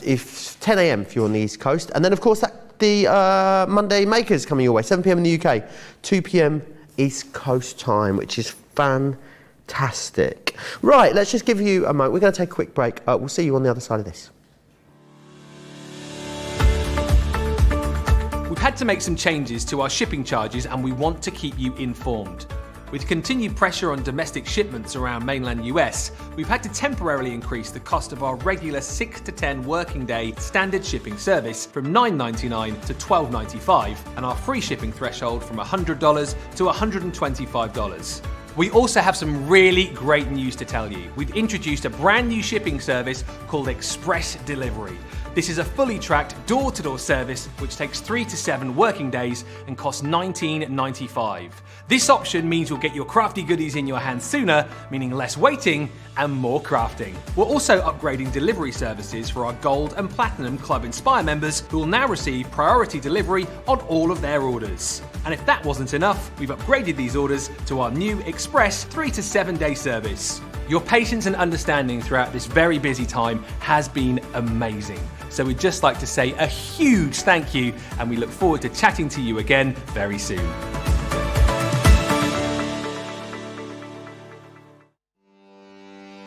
If 10 a.m. if you're on the East Coast, and then of course the Monday Makers coming your way, 7 p.m. in the UK, 2 p.m. East Coast time, which is fantastic. Right, let's just give you a moment. We're going to take a quick break. We'll see you on the other side of this. We've had to make some changes to our shipping charges, and we want to keep you informed. With continued pressure on domestic shipments around mainland US, we've had to temporarily increase the cost of our regular 6 to 10 working day standard shipping service from $9.99 to $12.95, and our free shipping threshold from $100 to $125. We also have some really great news to tell you. We've introduced a brand new shipping service called Express Delivery. This is a fully tracked door-to-door service which takes 3 to 7 working days and costs $19.95. This option means you'll get your crafty goodies in your hands sooner, meaning less waiting and more crafting. We're also upgrading delivery services for our Gold and Platinum Club Inspire members, who will now receive priority delivery on all of their orders. And if that wasn't enough, we've upgraded these orders to our new Express 3 to 7 day service. Your patience and understanding throughout this very busy time has been amazing. So we'd just like to say a huge thank you, and we look forward to chatting to you again very soon.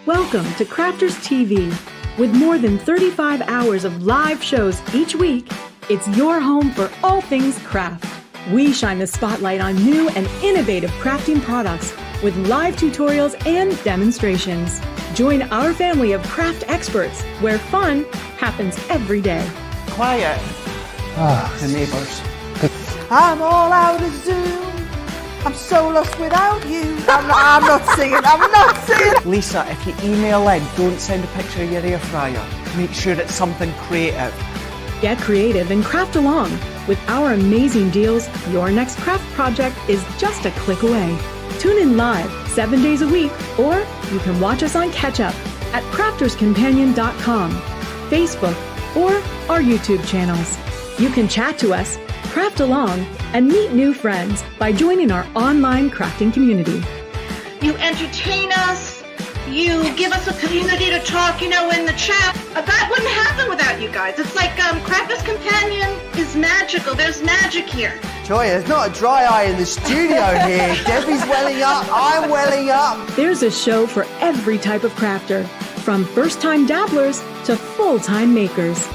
Welcome to Crafters TV. With more than 35 hours of live shows each week, it's your home for all things craft. We shine the spotlight on new and innovative crafting products with live tutorials and demonstrations. Join our family of craft experts where fun happens every day. Quiet. The neighbours. I'm all out of Zoom. I'm so lost without you. I'm not singing. Lisa, if you email in, don't send a picture of your air fryer. Make sure it's something creative. Get creative and craft along. With our amazing deals, your next craft project is just a click away. Tune in live 7 days a week, or you can watch us on Catch Up at crafterscompanion.com, Facebook, or our YouTube channels. You can chat to us, craft along, and meet new friends by joining our online crafting community. You entertain us. You give us a community to talk, in the chat. That wouldn't happen without you guys. It's like Crafters Companion is magical. There's magic here. Joy, there's not a dry eye in the studio here. Debbie's welling up, I'm welling up. There's a show for every type of crafter, from first-time dabblers to full-time makers.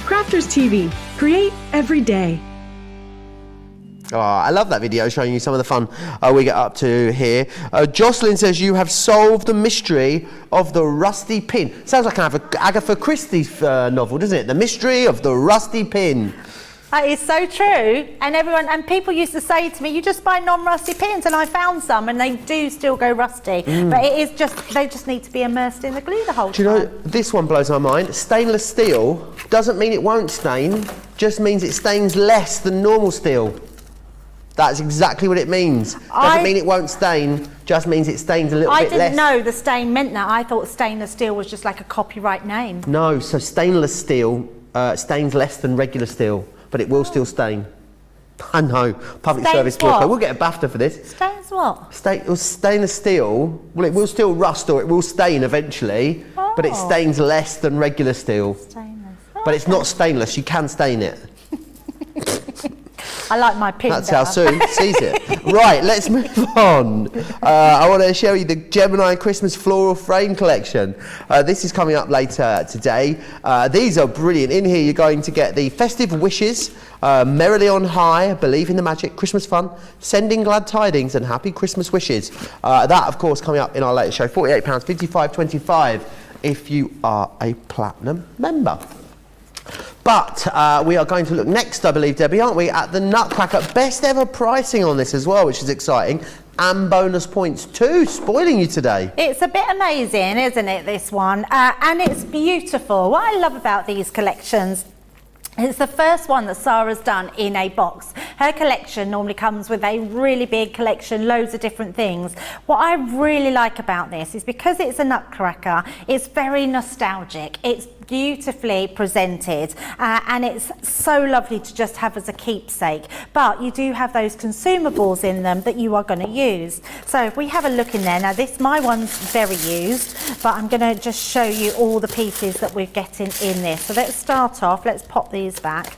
Crafters TV. Create every day. Oh, I love that video showing you some of the fun we get up to here. Jocelyn says you have solved the mystery of the rusty pin. Sounds like an Agatha Christie novel, doesn't it? The mystery of the rusty pin. That is so true, and people used to say to me, you just buy non-rusty pins, and I found some and they do still go rusty, but they just need to be immersed in the glue the whole time. Do you know, this one blows my mind. Stainless steel doesn't mean it won't stain, just means it stains less than normal steel. That's exactly what it means. Doesn't mean it won't stain, just means it stains a little bit less. I didn't know the stain meant that. I thought stainless steel was just like a copyright name. No, so stainless steel stains less than regular steel, but it will still stain. I know, public service blooper. We'll get a BAFTA for this. Stains what? Stainless steel, well, it will still rust or it will stain eventually, but it stains less than regular steel. Stainless. But it's not stainless, you can stain it. I like my pin. That's how Sue sees it. Right, let's move on. I want to show you the Gemini Christmas Floral Frame Collection. This is coming up later today. These are brilliant. In here you're going to get the Festive Wishes, Merrily on High, Believe in the Magic, Christmas Fun, Sending Glad Tidings and Happy Christmas Wishes. That, of course, coming up in our latest show. £48, $55.25 if you are a Platinum member. But we are going to look next, I believe, Debbie, aren't we, at the Nutcracker. Best ever pricing on this as well, which is exciting. And bonus points too, spoiling you today. It's a bit amazing, isn't it, this one? And it's beautiful. What I love about these collections, it's the first one that Sarah's done in a box. Her collection normally comes with a really big collection, loads of different things. What I really like about this is because it's a Nutcracker, it's very nostalgic. It's beautifully presented and it's so lovely to just have as a keepsake, but you do have those consumables in them that you are going to use. So if we have a look in there, now my one's very used, but I'm going to just show you all the pieces that we're getting in this. So let's start off, let's pop these back.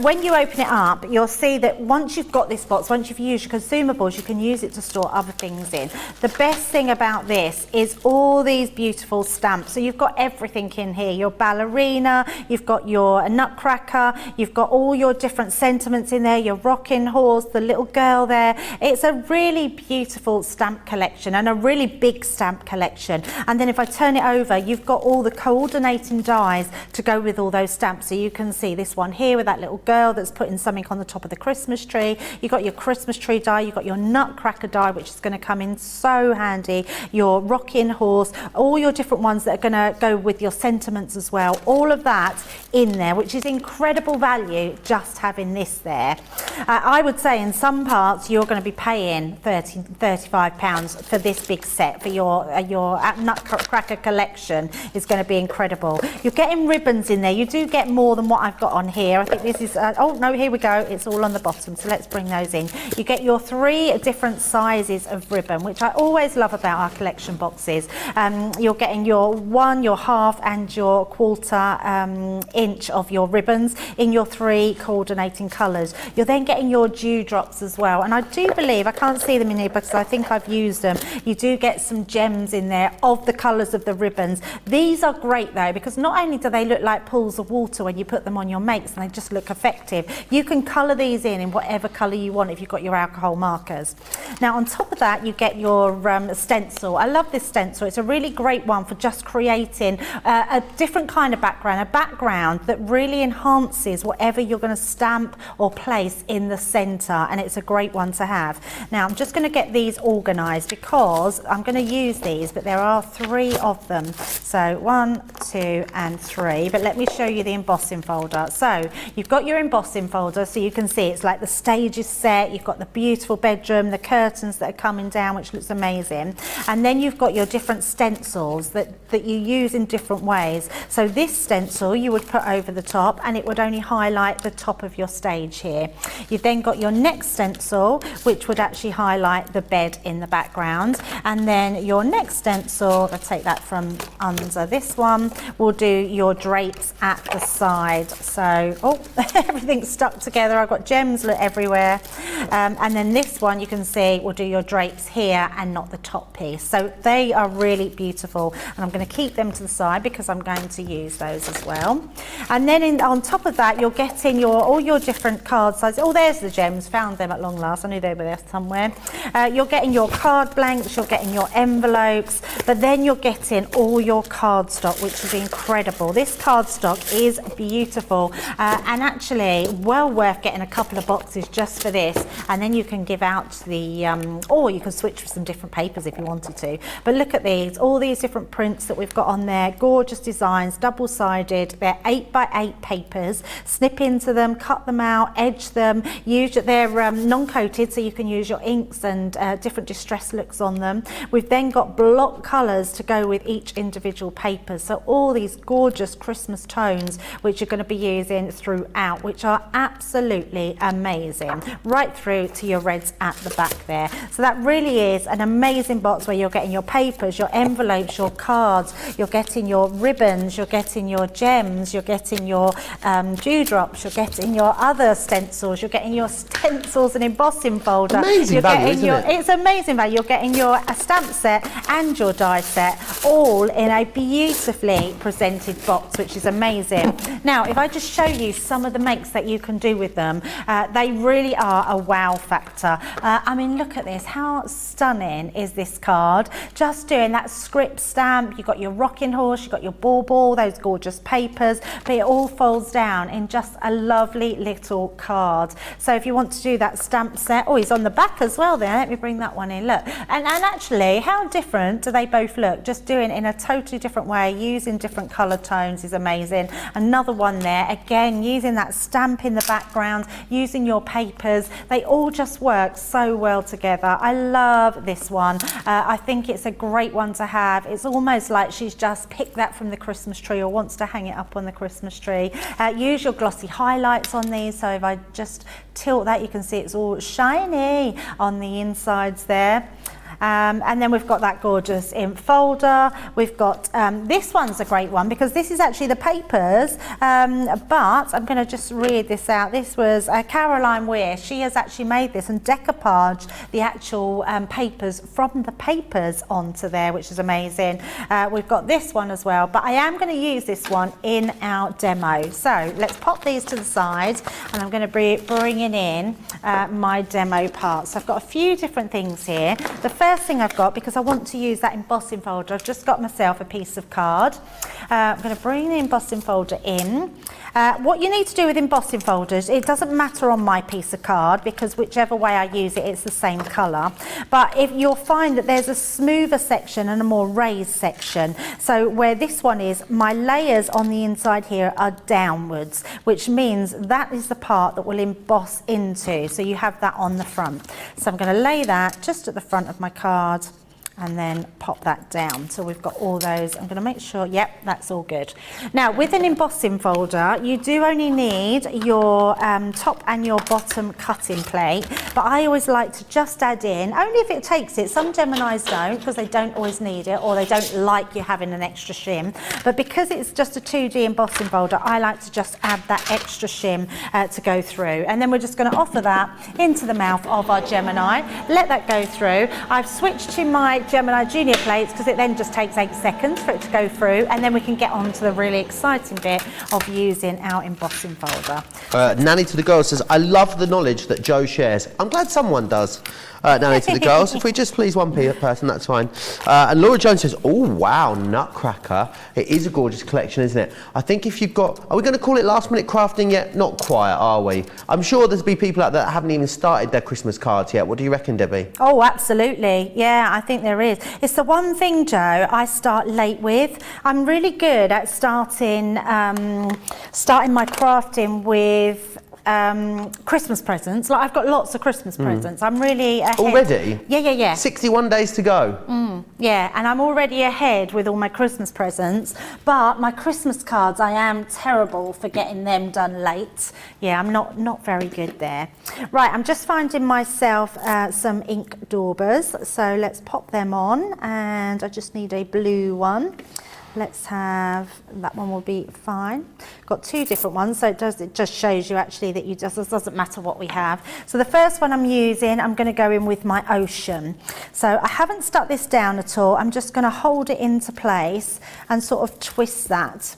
When you open it up, you'll see that once you've got this box, once you've used your consumables, you can use it to store other things in. The best thing about this is all these beautiful stamps. So you've got everything in here, your ballerina, you've got your Nutcracker, you've got all your different sentiments in there, your rocking horse, the little girl there. It's a really beautiful stamp collection and a really big stamp collection. And then if I turn it over, you've got all the coordinating dies to go with all those stamps. So you can see this one here with that little girl that's putting something on the top of the Christmas tree. You've got your Christmas tree die, you've got your Nutcracker die, which is going to come in so handy, your rocking horse, all your different ones that are going to go with your sentiments as well. All of that in there, which is incredible value just having this there. I would say in some parts you're going to be paying £35 for this big set for your Nutcracker collection. Is going to be incredible. You're getting ribbons in there. You do get more than what I've got on here. I think this is, oh no, here we go. It's all on the bottom. So let's bring those in. You get your 3 different sizes of ribbon, which I always love about our collection boxes. You're getting your 1, your half and your quarter inch of your ribbons in your 3 coordinating colours. You're then getting your dewdrops as well. And I do believe, I can't see them in here because I think I've used them. You do get some gems in there of the colours of the ribbons. These are great though, because not only do they look like pools of water when you put them on your makes and they just look effective, you can colour these in whatever colour you want if you've got your alcohol markers. Now on top of that you get your stencil. I love this stencil. It's a really great one for just creating a different kind of background, a background that really enhances whatever you're going to stamp or place in the center, and it's a great one to have. Now I'm just going to get these organized because I'm going to use these, but there are 3 of them. So 1, 2 and 3, but let me show you the embossing folder. So you've got your embossing folder, so you can see it's like the stage is set, you've got the beautiful bedroom, the curtains that are coming down, which looks amazing, and then you've got your different stencils that you use in different ways. So this stencil you would put over the top, and it would only highlight the top of your stage here. You've then got your next stencil, which would actually highlight the bed in the background, and then your next stencil, I'll take that from under this one, will do your drapes at the side. So, oh, everything's stuck together, I've got gems everywhere, and then this one you can see will do your drapes here and not the top piece. So they are really beautiful, and I'm going to keep them to the side because I'm going to use those as well. And then on top of that, you're getting all your different card sizes. Oh, there's the gems, found them at long last, I knew they were there somewhere. You're getting your card blanks, you're getting your envelopes, but then you're getting all your cardstock, which is incredible. This cardstock is beautiful, and actually well worth getting a couple of boxes just for this, and then you can give out the or you can switch for some different papers if you wanted to. But look at these, all these different prints that we've got on there, gorgeous designs, double-sided. They're 8x8 papers. Snip into them, cut them out, edge them, they're non-coated, so you can use your inks and different distress looks on them. We've then got block colours to go with each individual paper, so all these gorgeous Christmas tones which you're going to be using throughout, which are absolutely amazing, right through to your reds at the back there. So that really is an amazing box where you're getting your papers, your envelopes, your cards, you're getting your ribbons, you're getting your gems, you're getting your dewdrops, you're getting your other stencils, you're getting your stencils and embossing folder. Amazing value, isn't it? It's amazing value. You're getting your stamp set and your die set all in a beautifully presented box, which is amazing. Now, if I just show you some of the makes that you can do with them, they really are a wow factor. I mean, look at this. How stunning is this card? Just doing that script stamp. You've got your rocking horse, you've got your bauble, those gorgeous papers, but it all folds down in just a lovely little card. So if you want to do that stamp set, oh, he's on the back as well there. Let me bring that one in. Look, and actually, how different do they both look? Just doing it in a totally different way, using different colour tones is amazing. Another one there, again, using that stamp in the background, using your papers. They all just work so well together. I love this one. I think it's a great one to have. It's almost like she's just picked that from the Christmas tree or wants to hang it up on the Christmas tree. Use your glossy highlights on these. So if I just tilt that, you can see it's all shiny on the insides there. And then we've got that gorgeous imp folder. We've got this one's a great one because this is actually the papers, but I'm going to just read this out. This was Caroline Weir. She has actually made this and decoupaged the actual papers from the papers onto there, which is amazing. We've got this one as well, but I am going to use this one in our demo. So let's pop these to the side, and I'm going to be bringing in my demo part. So I've got a few different things here. The first thing I've got, because I want to use that embossing folder, I've just got myself a piece of card. I'm going to bring the embossing folder in. What you need to do with embossing folders, it doesn't matter on my piece of card because whichever way I use it, it's the same colour. But if you'll find that there's a smoother section and a more raised section. So where this one is, my layers on the inside here are downwards, which means that is the part that will emboss into. So you have that on the front. So I'm going to lay that just at the front of my card and then pop that down. So we've got all those. I'm going to make sure, yep, that's all good. Now, with an embossing folder, you do only need your top and your bottom cutting plate, but I always like to just add in, only if it takes it. Some Geminis don't, because they don't always need it, or they don't like you having an extra shim. But because it's just a 2D embossing folder, I like to just add that extra shim to go through. And then we're just going to offer that into the mouth of our Gemini. Let that go through. I've switched to my like Gemini Junior plates because it then just takes 8 seconds for it to go through, and then we can get on to the really exciting bit of using our embossing folder. Nanny to the girls says, I love the knowledge that Joe shares. I'm glad someone does. Nanny to the girls. If we just please one person, that's fine. And Laura Jones says, oh wow, Nutcracker. It is a gorgeous collection, isn't it? I think if you've got, are we going to call it last minute crafting yet? Not quite, are we? I'm sure there's be people out there that haven't even started their Christmas cards yet. What do you reckon, Debbie? Oh, absolutely. Yeah, I think there is. It's the one thing, Joe, I start late with. I'm really good at starting my crafting with Christmas presents. Like, I've got lots of Christmas presents. I'm really ahead. Already? Yeah. 61 days to go. Yeah, and I'm already ahead with all my Christmas presents, but my Christmas cards, I am terrible for getting them done late. Yeah, I'm not very good there. Right, I'm just finding myself some ink daubers, so let's pop them on, and I just need a blue one. Let's have, that one will be fine. Got 2 different ones, so it just shows you actually that it doesn't matter what we have. So the first one I'm using, I'm going to go in with my ocean. So I haven't stuck this down at all. I'm just going to hold it into place and sort of twist that.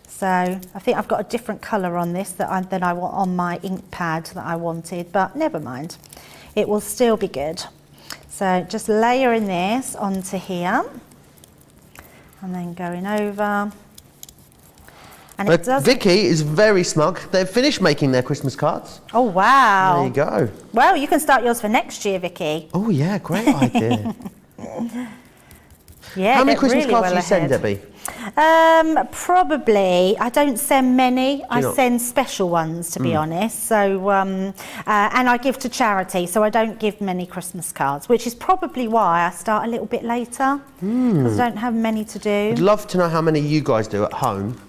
So I think I've got a different colour on this than I want on my ink pad that I wanted, but never mind. It will still be good. So just layering this onto here. And then going over. And it does. Vicky is very smug. They've finished making their Christmas cards. Oh, wow. There you go. Well, you can start yours for next year, Vicky. Oh, yeah, great idea. Yeah. How many Christmas cards do you send, Debbie? Probably, I don't send many. I not? send special ones, to be honest. So, and I give to charity, so I don't give many Christmas cards, which is probably why I start a little bit later, because I don't have many to do. I'd love to know how many you guys do at home.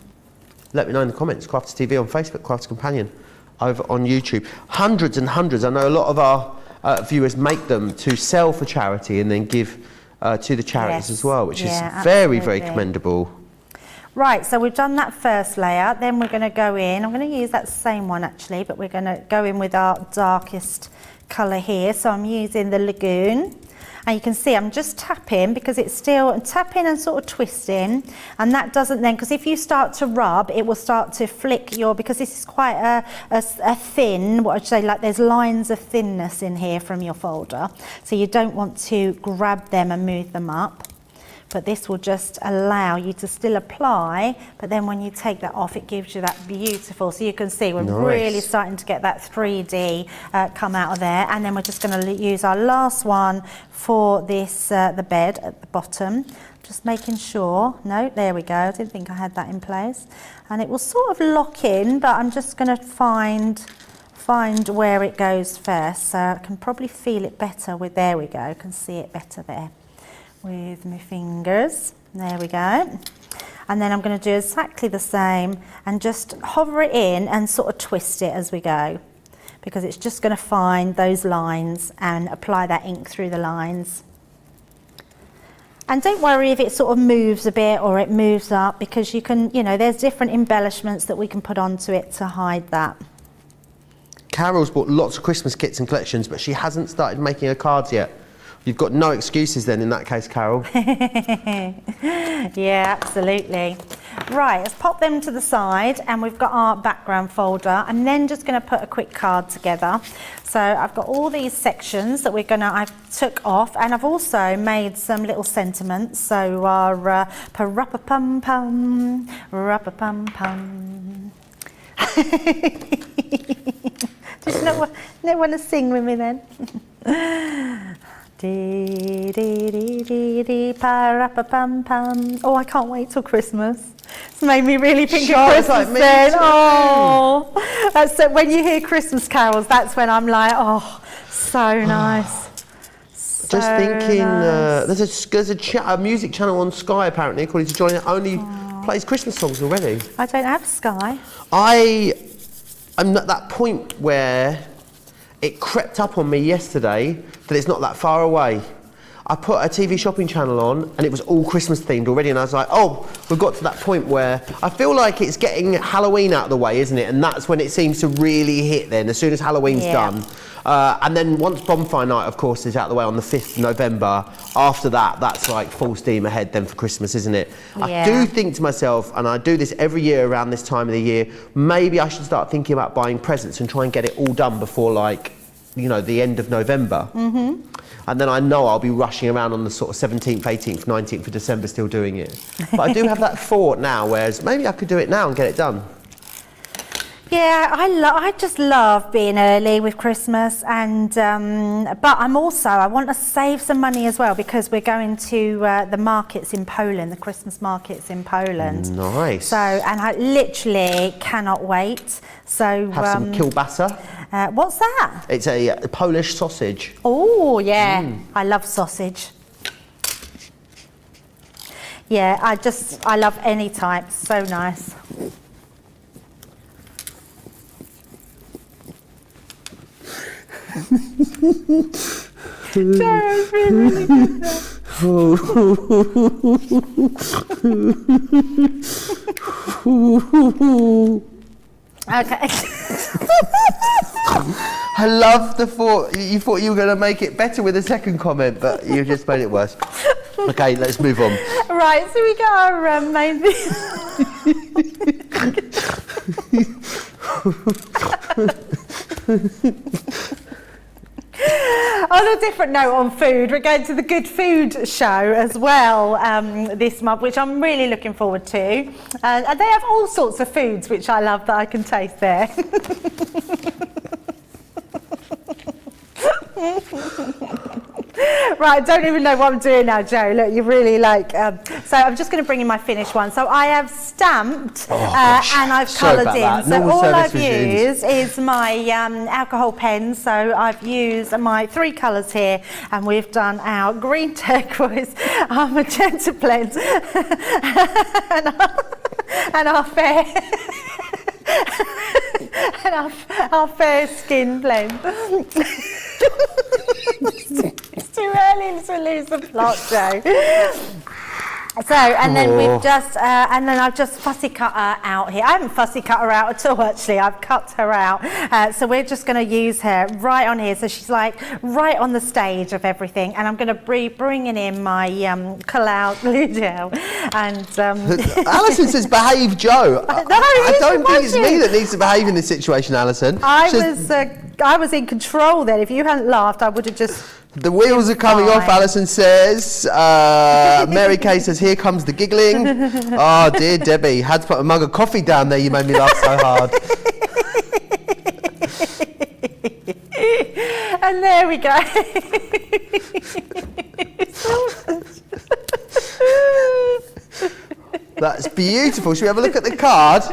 Let me know in the comments. Crafters TV on Facebook, Crafters Companion over on YouTube. Hundreds and hundreds. I know a lot of our viewers make them to sell for charity and then give to the charities as well, which is very, very commendable. Right, so we've done that first layer, then we're going to go in, I'm going to use that same one actually, but we're going to go in with our darkest colour here. So I'm using the Lagoon, and you can see I'm just tapping because it's still tapping and sort of twisting, and that doesn't then, because if you start to rub, it will start to flick your, because this is quite a thin, what I'd say, like there's lines of thinness in here from your folder, so you don't want to grab them and move them up. But this will just allow you to still apply, but then when you take that off, it gives you that beautiful, so you can see we're really starting to get that 3D come out of there. And then we're just going to use our last one for this, the bed at the bottom. Just making sure, no, there we go, I didn't think I had that in place. And it will sort of lock in, but I'm just going to find where it goes first, so I can probably feel it better with, there we go, I can see it better there. With my fingers, there we go. And then I'm going to do exactly the same and just hover it in and sort of twist it as we go, because it's just going to find those lines and apply that ink through the lines. And don't worry if it sort of moves a bit or it moves up, because you can, you know, there's different embellishments that we can put onto it to hide that. Carol's bought lots of Christmas kits and collections, but she hasn't started making her cards yet. You've got no excuses then in that case, Carol. Yeah, absolutely. Right, let's pop them to the side, and we've got our background folder. I'm then just going to put a quick card together. So I've got all these sections that I've took off, and I've also made some little sentiments. So our pa-ra-pa-pum-pum, ra-pa-pum-pum. Did you not want to sing with me then? Dee dee dee dee dee, pa-ra-pa-pum-pum. Oh, I can't wait till Christmas. It's made me really think of Christmas like me then. too. Oh, that's so, when you hear Christmas carols, that's when I'm like, oh, so nice. So Just thinking, nice. there's a music channel on Sky apparently, according to Johnny, that only plays Christmas songs already. I don't have Sky. I'm at that point where it crept up on me yesterday that it's not that far away. I put a TV shopping channel on and it was all Christmas themed already, and I was like, oh, we've got to that point where I feel like it's getting Halloween out of the way, isn't it? And that's when it seems to really hit then, as soon as Halloween's done. And then once Bonfire Night, of course, is out of the way on the 5th of November, after that, that's like full steam ahead then for Christmas, isn't it? I do think to myself, and I do this every year around this time of the year, maybe I should start thinking about buying presents and try and get it all done before, like, you know, the end of November. And then I know I'll be rushing around on the sort of 17th, 18th, 19th of December still doing it. But I do have that thought now, whereas maybe I could do it now and get it done. Yeah, I just love being early with Christmas, and but I want to save some money as well, because we're going to the markets in Poland, the Christmas markets in Poland. Nice. So, and I literally cannot wait. So have some kielbasa. What's that? It's a Polish sausage. Oh yeah, I love sausage. Yeah, I love any type. So nice. Joe's really good. Okay. I love the thought. You thought you were going to make it better with a second comment, but you just made it worse. Okay, let's move on. Right, so we got our main On a different note on food, we're going to the Good Food Show as well this month, which I'm really looking forward to. And they have all sorts of foods which I love that I can taste there. Right, I don't even know what I'm doing now, Joe. Look, you're really like... so I'm just going to bring in my finished one. So I have stamped and I've coloured in. So all I've used is my alcohol pen. So I've used my 3 colours here, and we've done our green turquoise, our magenta blend, and our fair... and our fair skin blend. It's too early to lose the plot, Joe. So, and then we've just, and then I've just fussy cut her out here. I haven't fussy cut her out at all, actually. I've cut her out. So we're just going to use her right on here. So she's like right on the stage of everything. And I'm going to be bringing in my cloud glue gel. And Alison says, "Behave, Joe." No, I don't think it's me that needs to behave in this situation, Alison. I was in control then. If you hadn't laughed, I would have just... The wheels are coming off, Alison says. Mary Kay says, "Here comes the giggling." Oh, dear Debbie, had to put a mug of coffee down there. You made me laugh so hard. And there we go. That's beautiful. Should we have a look at the card?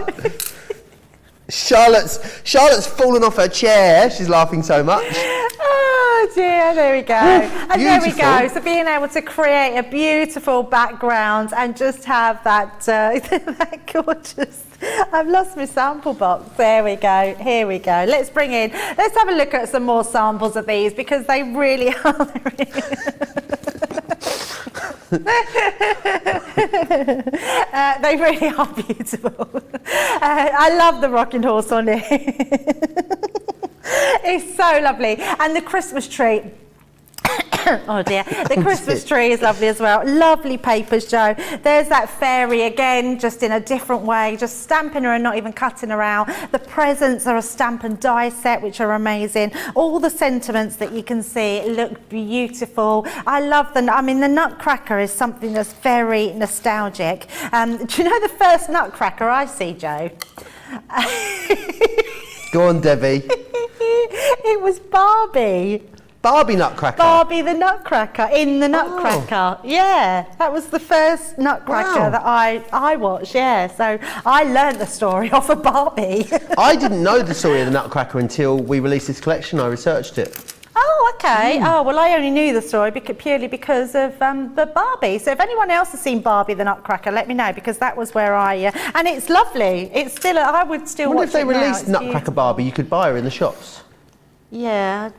Charlotte's fallen off her chair. She's laughing so much. Oh dear, there we go. And there we go. So being able to create a beautiful background and just have that, that gorgeous... I've lost my sample box. There we go. Here we go. Let's have a look at some more samples of these, because they really are... they really are beautiful. I love the rocking horse on it. It's so lovely. And the Christmas tree. Oh dear, the Christmas tree is lovely as well. Lovely papers, Joe. There's that fairy again, just in a different way, just stamping her and not even cutting her out. The presents are a stamp and die set, which are amazing. All the sentiments that you can see look beautiful. I love the Nutcracker is something that's very nostalgic. Do you know the first Nutcracker I see, Joe? Go on, Debbie. It was Barbie. Barbie Nutcracker? Barbie the Nutcracker, in the Nutcracker. Yeah, that was the first Nutcracker that I watched, yeah. So I learned the story off of Barbie. I didn't know the story of the Nutcracker until we released this collection. I researched it. Oh, okay. Oh, well, I only knew the story purely because of the Barbie. So if anyone else has seen Barbie the Nutcracker, let me know, because that was where and it's lovely. It's still, I would still watch it now. What if they released Nutcracker Barbie? You could buy her in the shops. Yeah.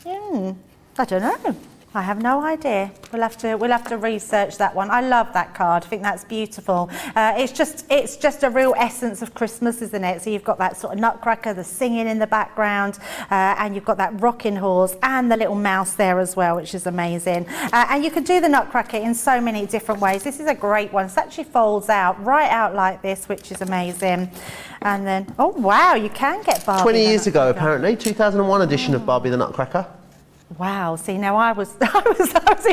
I don't know. I have no idea. We'll have to research that one. I love that card. I think that's beautiful. It's just a real essence of Christmas, isn't it? So you've got that sort of Nutcracker, the singing in the background, and you've got that rocking horse and the little mouse there as well, which is amazing. And you can do the Nutcracker in so many different ways. This is a great one. It actually folds out right out like this, which is amazing. And then, oh wow, you can get Barbie. 20 years ago, apparently, 2001 edition of Barbie the Nutcracker. Wow, see, now I was in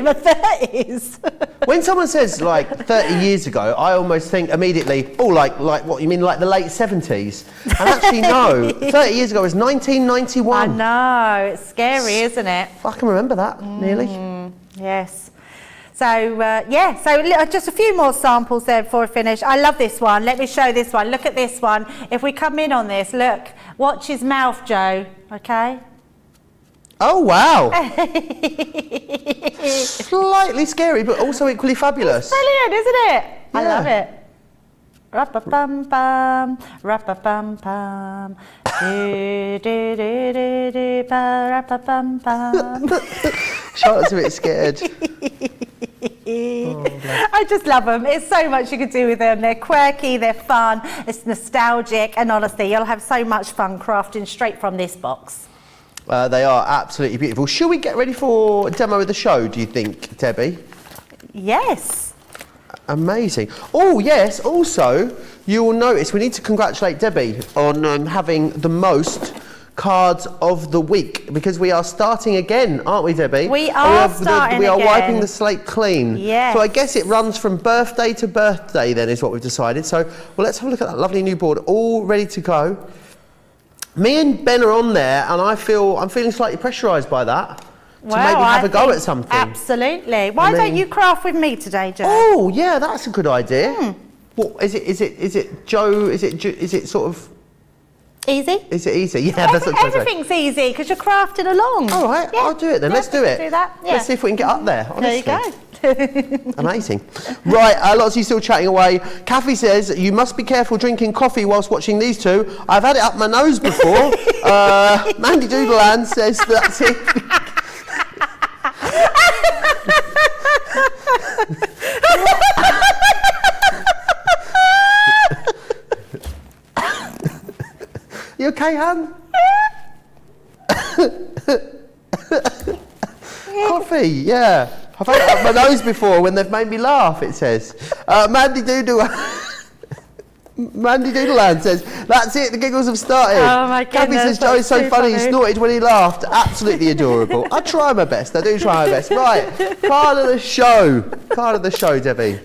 my 30s. When someone says like 30 years ago, I almost think immediately, oh, like what, you mean like the late 70s? And actually no, 30 years ago was 1991. I know, it's scary, isn't it? I can remember that, nearly. Yes. So, just a few more samples there before I finish. I love this one. Let me show this one. Look at this one. If we come in on this, look, watch his mouth, Joe, okay? Oh, wow. Slightly scary, but also equally fabulous. Brilliant, isn't it? I Yeah. love it. Ra-pa-bum-bum, ra-pa-bum-bum, do-do-do-do-do-ba, ra-pa-bum-bum. Charlotte's a bit scared. I just love them. It's so much you can do with them. They're quirky, they're fun, it's nostalgic, and honestly, you'll have so much fun crafting straight from this box. They are absolutely beautiful. Shall we get ready for a demo of the show, do you think, Debbie? Yes. Amazing. Oh, yes, also, you will notice we need to congratulate Debbie on having the most cards of the week, because we are starting again, aren't we, Debbie? We are starting We are again. wiping the slate clean. Yes. So I guess it runs from birthday to birthday then, is what we've decided. So, well, let's have a look at that lovely new board, all ready to go. Me and Ben are on there, and I'm feeling slightly pressurised by that. To maybe have a go at something. Absolutely. Why don't you craft with me today, Joe? Oh, yeah, that's a good idea. What is it, Joe? Is it sort of Easy? Is it easy? Yeah, that's what I'm trying to say. Everything's easy because you're crafting along. All right, Yeah. I'll do it then. Yeah, Let's do it. do that. Yeah. Let's see if we can get up there. Honestly. There you go. Amazing. Right, lots of you still chatting away. Kathy says, you must be careful drinking coffee whilst watching these two. I've had it up my nose before. Mandy Doodleland says, that's it. You okay, Han? Coffee, yeah. I've had it up my nose before when they've made me laugh, it says. Mandy Doodleland says, that's it, the giggles have started. Oh my Kathy goodness, says, Joe is so that's too funny, he funny. snorted when he laughed. Absolutely adorable. I try my best, I do try my best. Right, card of the show. Card of the show, Debbie.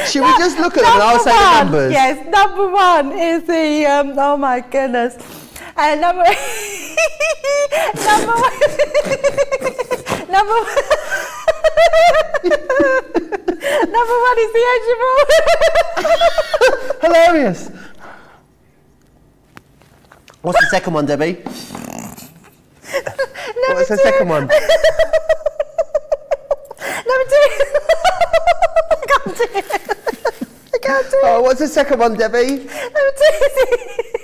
Should we just look at them and I'll say the numbers? Yes, number one is the, oh my goodness. And number one, number one is the edge of all. Hilarious. What's the second one, Debbie? What's the second one? Number two. I can't do it. I can't do it. Oh, what's the second one, Debbie? Number two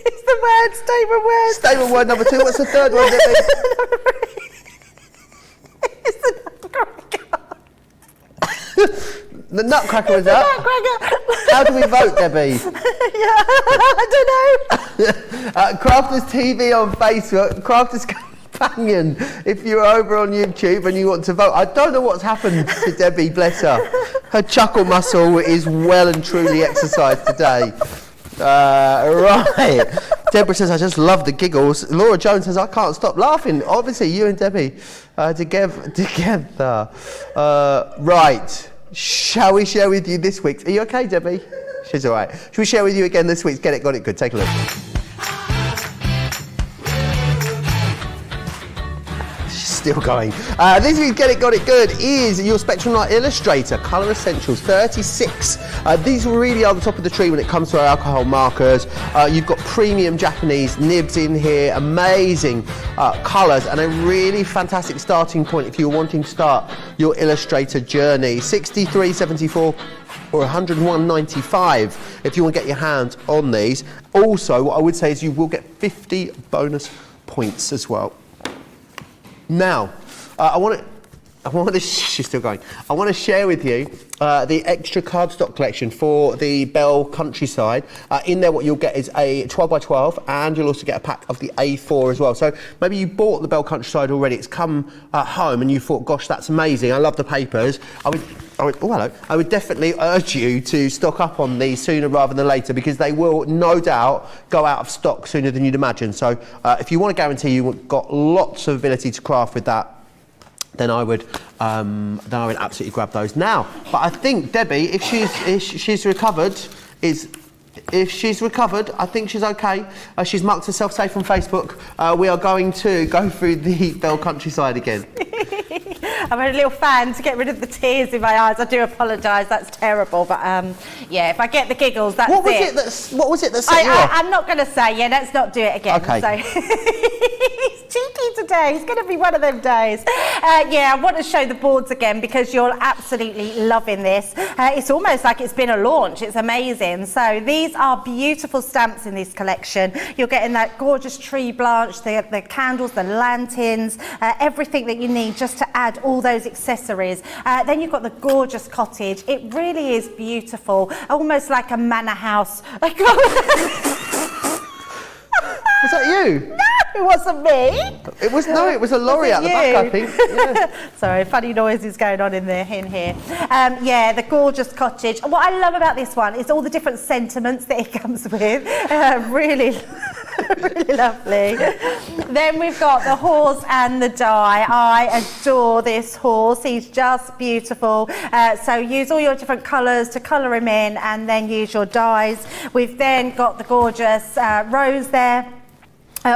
is the word, statement word. Statement word number 2. What's the third one, Debbie? Number three is the Nutcracker. The Nutcracker was that. Nutcracker. How do we vote, Debbie? I don't know. Crafters TV on Facebook, Crafters Companion. If you're over on YouTube and you want to vote, I don't know what's happened to Debbie, bless her. Her chuckle muscle is well and truly exercised today. Right. Deborah says, I just love the giggles. Laura Jones says, I can't stop laughing. Obviously, you and Debbie together. Right. Shall we share with you this week's? Are you okay, Debbie? She's all right. Shall we share with you again this week's Get It, Got It Good? Take a look. Still going. This week's Get It, Got It Good is your Spectrum Light Illustrator Colour Essentials 36. These really are the top of the tree when it comes to our alcohol markers. You've got premium Japanese nibs in here, amazing colours, and a really fantastic starting point if you're wanting to start your Illustrator journey. 63.74 or $101.95 if you want to get your hands on these. Also, what I would say is you will get 50 bonus points as well. Now, she's still going. I want to share with you the extra cardstock collection for the Bell Countryside. In there, what you'll get is a 12 by 12, and you'll also get a pack of the A4 as well. So maybe you bought the Bell Countryside already. It's come home, and you thought, "Gosh, that's amazing! I love the papers." I would definitely urge you to stock up on these sooner rather than later, because they will no doubt go out of stock sooner than you'd imagine. So if you want to guarantee you've got lots of ability to craft with that, then I would absolutely grab those now. But I think Debbie, if she's recovered, I think she's okay. She's marked herself safe on Facebook. We are going to go through the Bell Countryside again. I'm a little fan to get rid of the tears in my eyes. I do apologise, that's terrible. But yeah, if I get the giggles, that's what was it that set you off? I'm not going to say, yeah, let's not do it again. Okay. So he's cheeky today. It's going to be one of them days. Yeah, I want to show the boards again because you're absolutely loving this. It's almost like it's been a launch. It's amazing. So these are beautiful stamps in this collection. You're getting that gorgeous tree branch, the candles, the lanterns, everything that you need just to add all those accessories. Then you've got the gorgeous cottage. It really is beautiful, almost like a manor house. Was that you? No, it wasn't me. It was a lorry at the back, I think. Yeah. Sorry, funny noises going on in here. Yeah, the gorgeous cottage. What I love about this one is all the different sentiments that it comes with. Really really lovely. Then we've got the horse and the die. I adore this horse. He's just beautiful. So use all your different colours to colour him in, and then use your dies. We've then got the gorgeous rose there.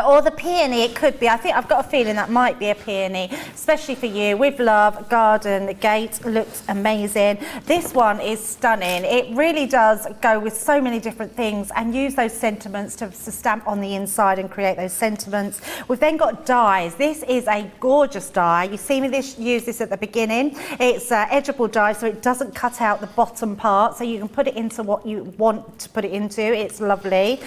Or the peony, it could be. I think I've got a feeling that might be a peony, especially for you. With love, garden gate looks amazing. This one is stunning. It really does go with so many different things and use those sentiments to stamp on the inside and create those sentiments. We've then got dies. This is a gorgeous die. You see me use this at the beginning. It's edgeable die, so it doesn't cut out the bottom part, so you can put it into what you want to put it into. It's lovely.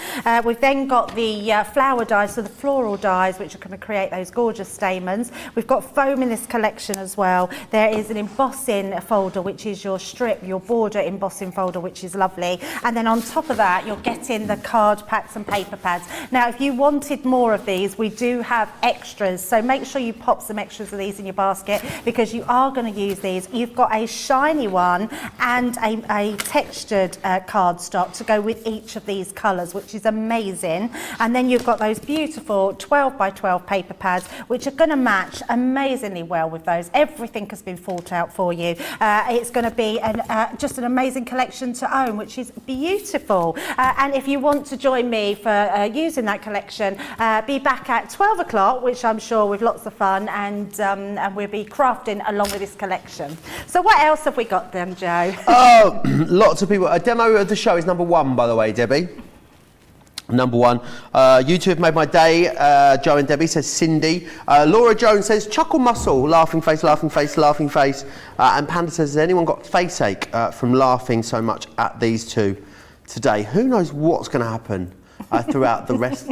We've then got the flower dies. So the floral dies, which are going to create those gorgeous stamens. We've got foam in this collection as well. There is an embossing folder, which is your strip, your border embossing folder, which is lovely. And then on top of that, you're getting the card packs and paper pads. Now, if you wanted more of these, we do have extras. So make sure you pop some extras of these in your basket, because you are going to use these. You've got a shiny one and a textured cardstock to go with each of these colours, which is amazing. And then you've got those beautiful 12 by 12 paper pads, which are going to match amazingly well with those. Everything has been thought out for you. It's going to be just an amazing collection to own, which is beautiful. And if you want to join me for using that collection, be back at 12 o'clock, which I'm sure with lots of fun, and we'll be crafting along with this collection. So what else have we got then, Joe? Oh, lots of people. A demo of the show is number 1, by the way, Debbie. Number 1. You two have made my day. Joe and Debbie, says Cindy. Laura Jones says chuckle muscle, laughing face, laughing face, laughing face. And Panda says, has anyone got face ache from laughing so much at these two today? Who knows what's going to happen throughout the rest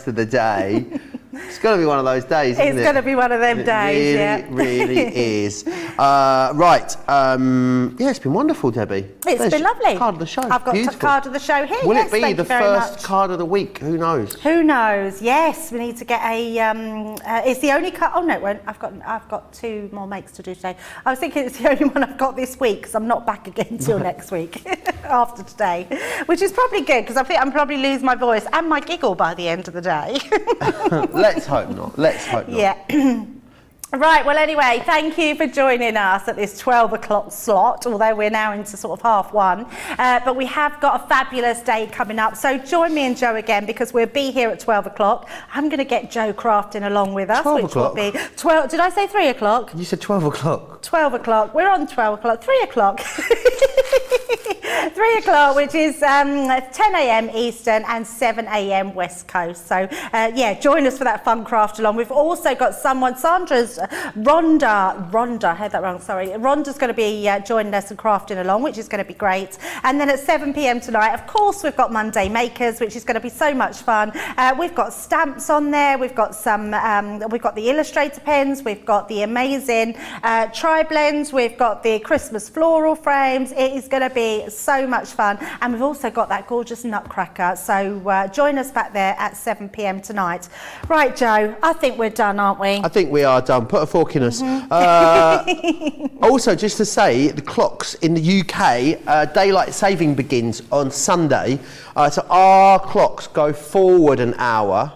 of the day. It's going to be one of those days, isn't it? It's going to be one of them days, yeah. It really is. Right. Yeah, it's been wonderful, Debbie. It's been lovely. Card of the show. I've got a card of the show here. Will yes, it be the first card of the week? Who knows? Who knows? Yes, we need to get a. It's the only card. Oh no, it won't. I've got 2 more makes to do today. I was thinking it's the only one I've got this week, because I'm not back again till next week after today, which is probably good, because I think I'm probably lose my voice and my giggle by the end of the day. Let's hope not. Let's hope not. Yeah. Right, well anyway, thank you for joining us at this 12 o'clock slot, although we're now into sort of 1:30. But we have got a fabulous day coming up, so join me and Joe again, because we'll be here at 12 o'clock. I'm going to get Joe crafting along with us, 12 which o'clock? will be 12. Did I say 3 o'clock? You said 12 o'clock. 12 o'clock. We're on 12 o'clock. 3 o'clock. 3 o'clock, which is 10 a.m. Eastern and 7 a.m. West Coast. So, yeah, join us for that fun craft along. We've also got someone, Sandra's, Rhonda, I had that wrong, sorry. Rhonda's going to be joining us and crafting along, which is going to be great. And then at 7 p.m. tonight, of course, we've got Monday Makers, which is going to be so much fun. We've got stamps on there. We've got some, we've got the Illustrator pens. We've got the amazing tri-blends. We've got the Christmas floral frames. It is going to be so much fun. And we've also got that gorgeous Nutcracker. So join us back there at 7 p.m. tonight. Right, Joe, I think we're done, aren't we? I think we are done. Put a fork in us. Also, just to say, the clocks in the UK, daylight saving begins on Sunday. So our clocks go forward an hour.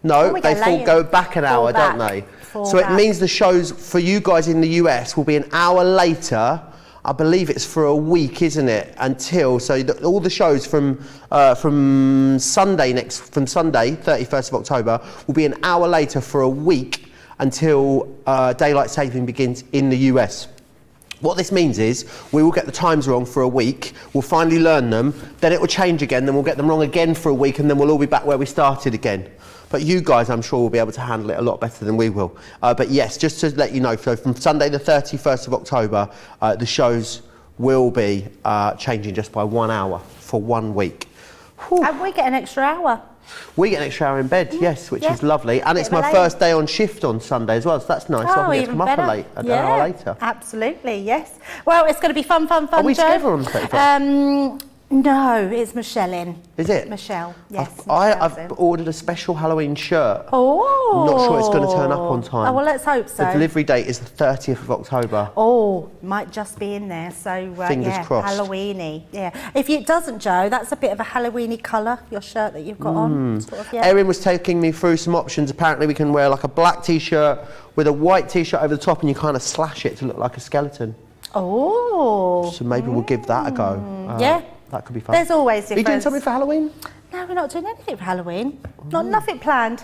No, they go back an hour, don't they? So it means the shows for you guys in the US will be an hour later. I believe it's for a week, isn't it? Until all the shows from Sunday, 31st of October, will be an hour later for a week until daylight saving begins in the US. What this means is we will get the times wrong for a week, we'll finally learn them, then it will change again, then we'll get them wrong again for a week, and then we'll all be back where we started again. But you guys, I'm sure, will be able to handle it a lot better than we will. But yes, just to let you know, so from Sunday the 31st of October, the shows will be changing just by 1 hour for 1 week. Whew. And we get an extra hour. We get an extra hour in bed, yes, which is lovely. And it's my first day on shift on Sunday as well, so that's nice. So I can get to come up an hour later. Absolutely, yes. Well, it's going to be fun, Are we Joe. together on the 31st? No, it's Michelle in. Is it? Michelle, yes. I've ordered a special Halloween shirt. Oh. I'm not sure it's going to turn up on time. Oh, well, let's hope so. The delivery date is the 30th of October. Oh, might just be in there. So, Fingers crossed. Halloween-y. Yeah. If it doesn't, Joe, that's a bit of a Halloween-y colour, your shirt that you've got on. Sort of, yeah. Erin was taking me through some options. Apparently, we can wear like a black T-shirt with a white T-shirt over the top, and you kind of slash it to look like a skeleton. Oh. So maybe we'll give that a go. Yeah. That could be fun. There's always difference. Are you doing something for Halloween? No, we're not doing anything for Halloween. Nothing planned,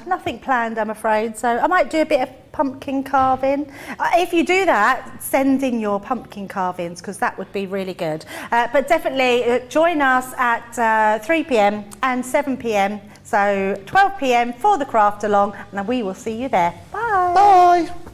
I'm afraid. So I might do a bit of pumpkin carving. If you do that, send in your pumpkin carvings, because that would be really good. But definitely join us at 3 p.m. and 7 p.m. So 12 p.m. for the craft along, and we will see you there. Bye. Bye.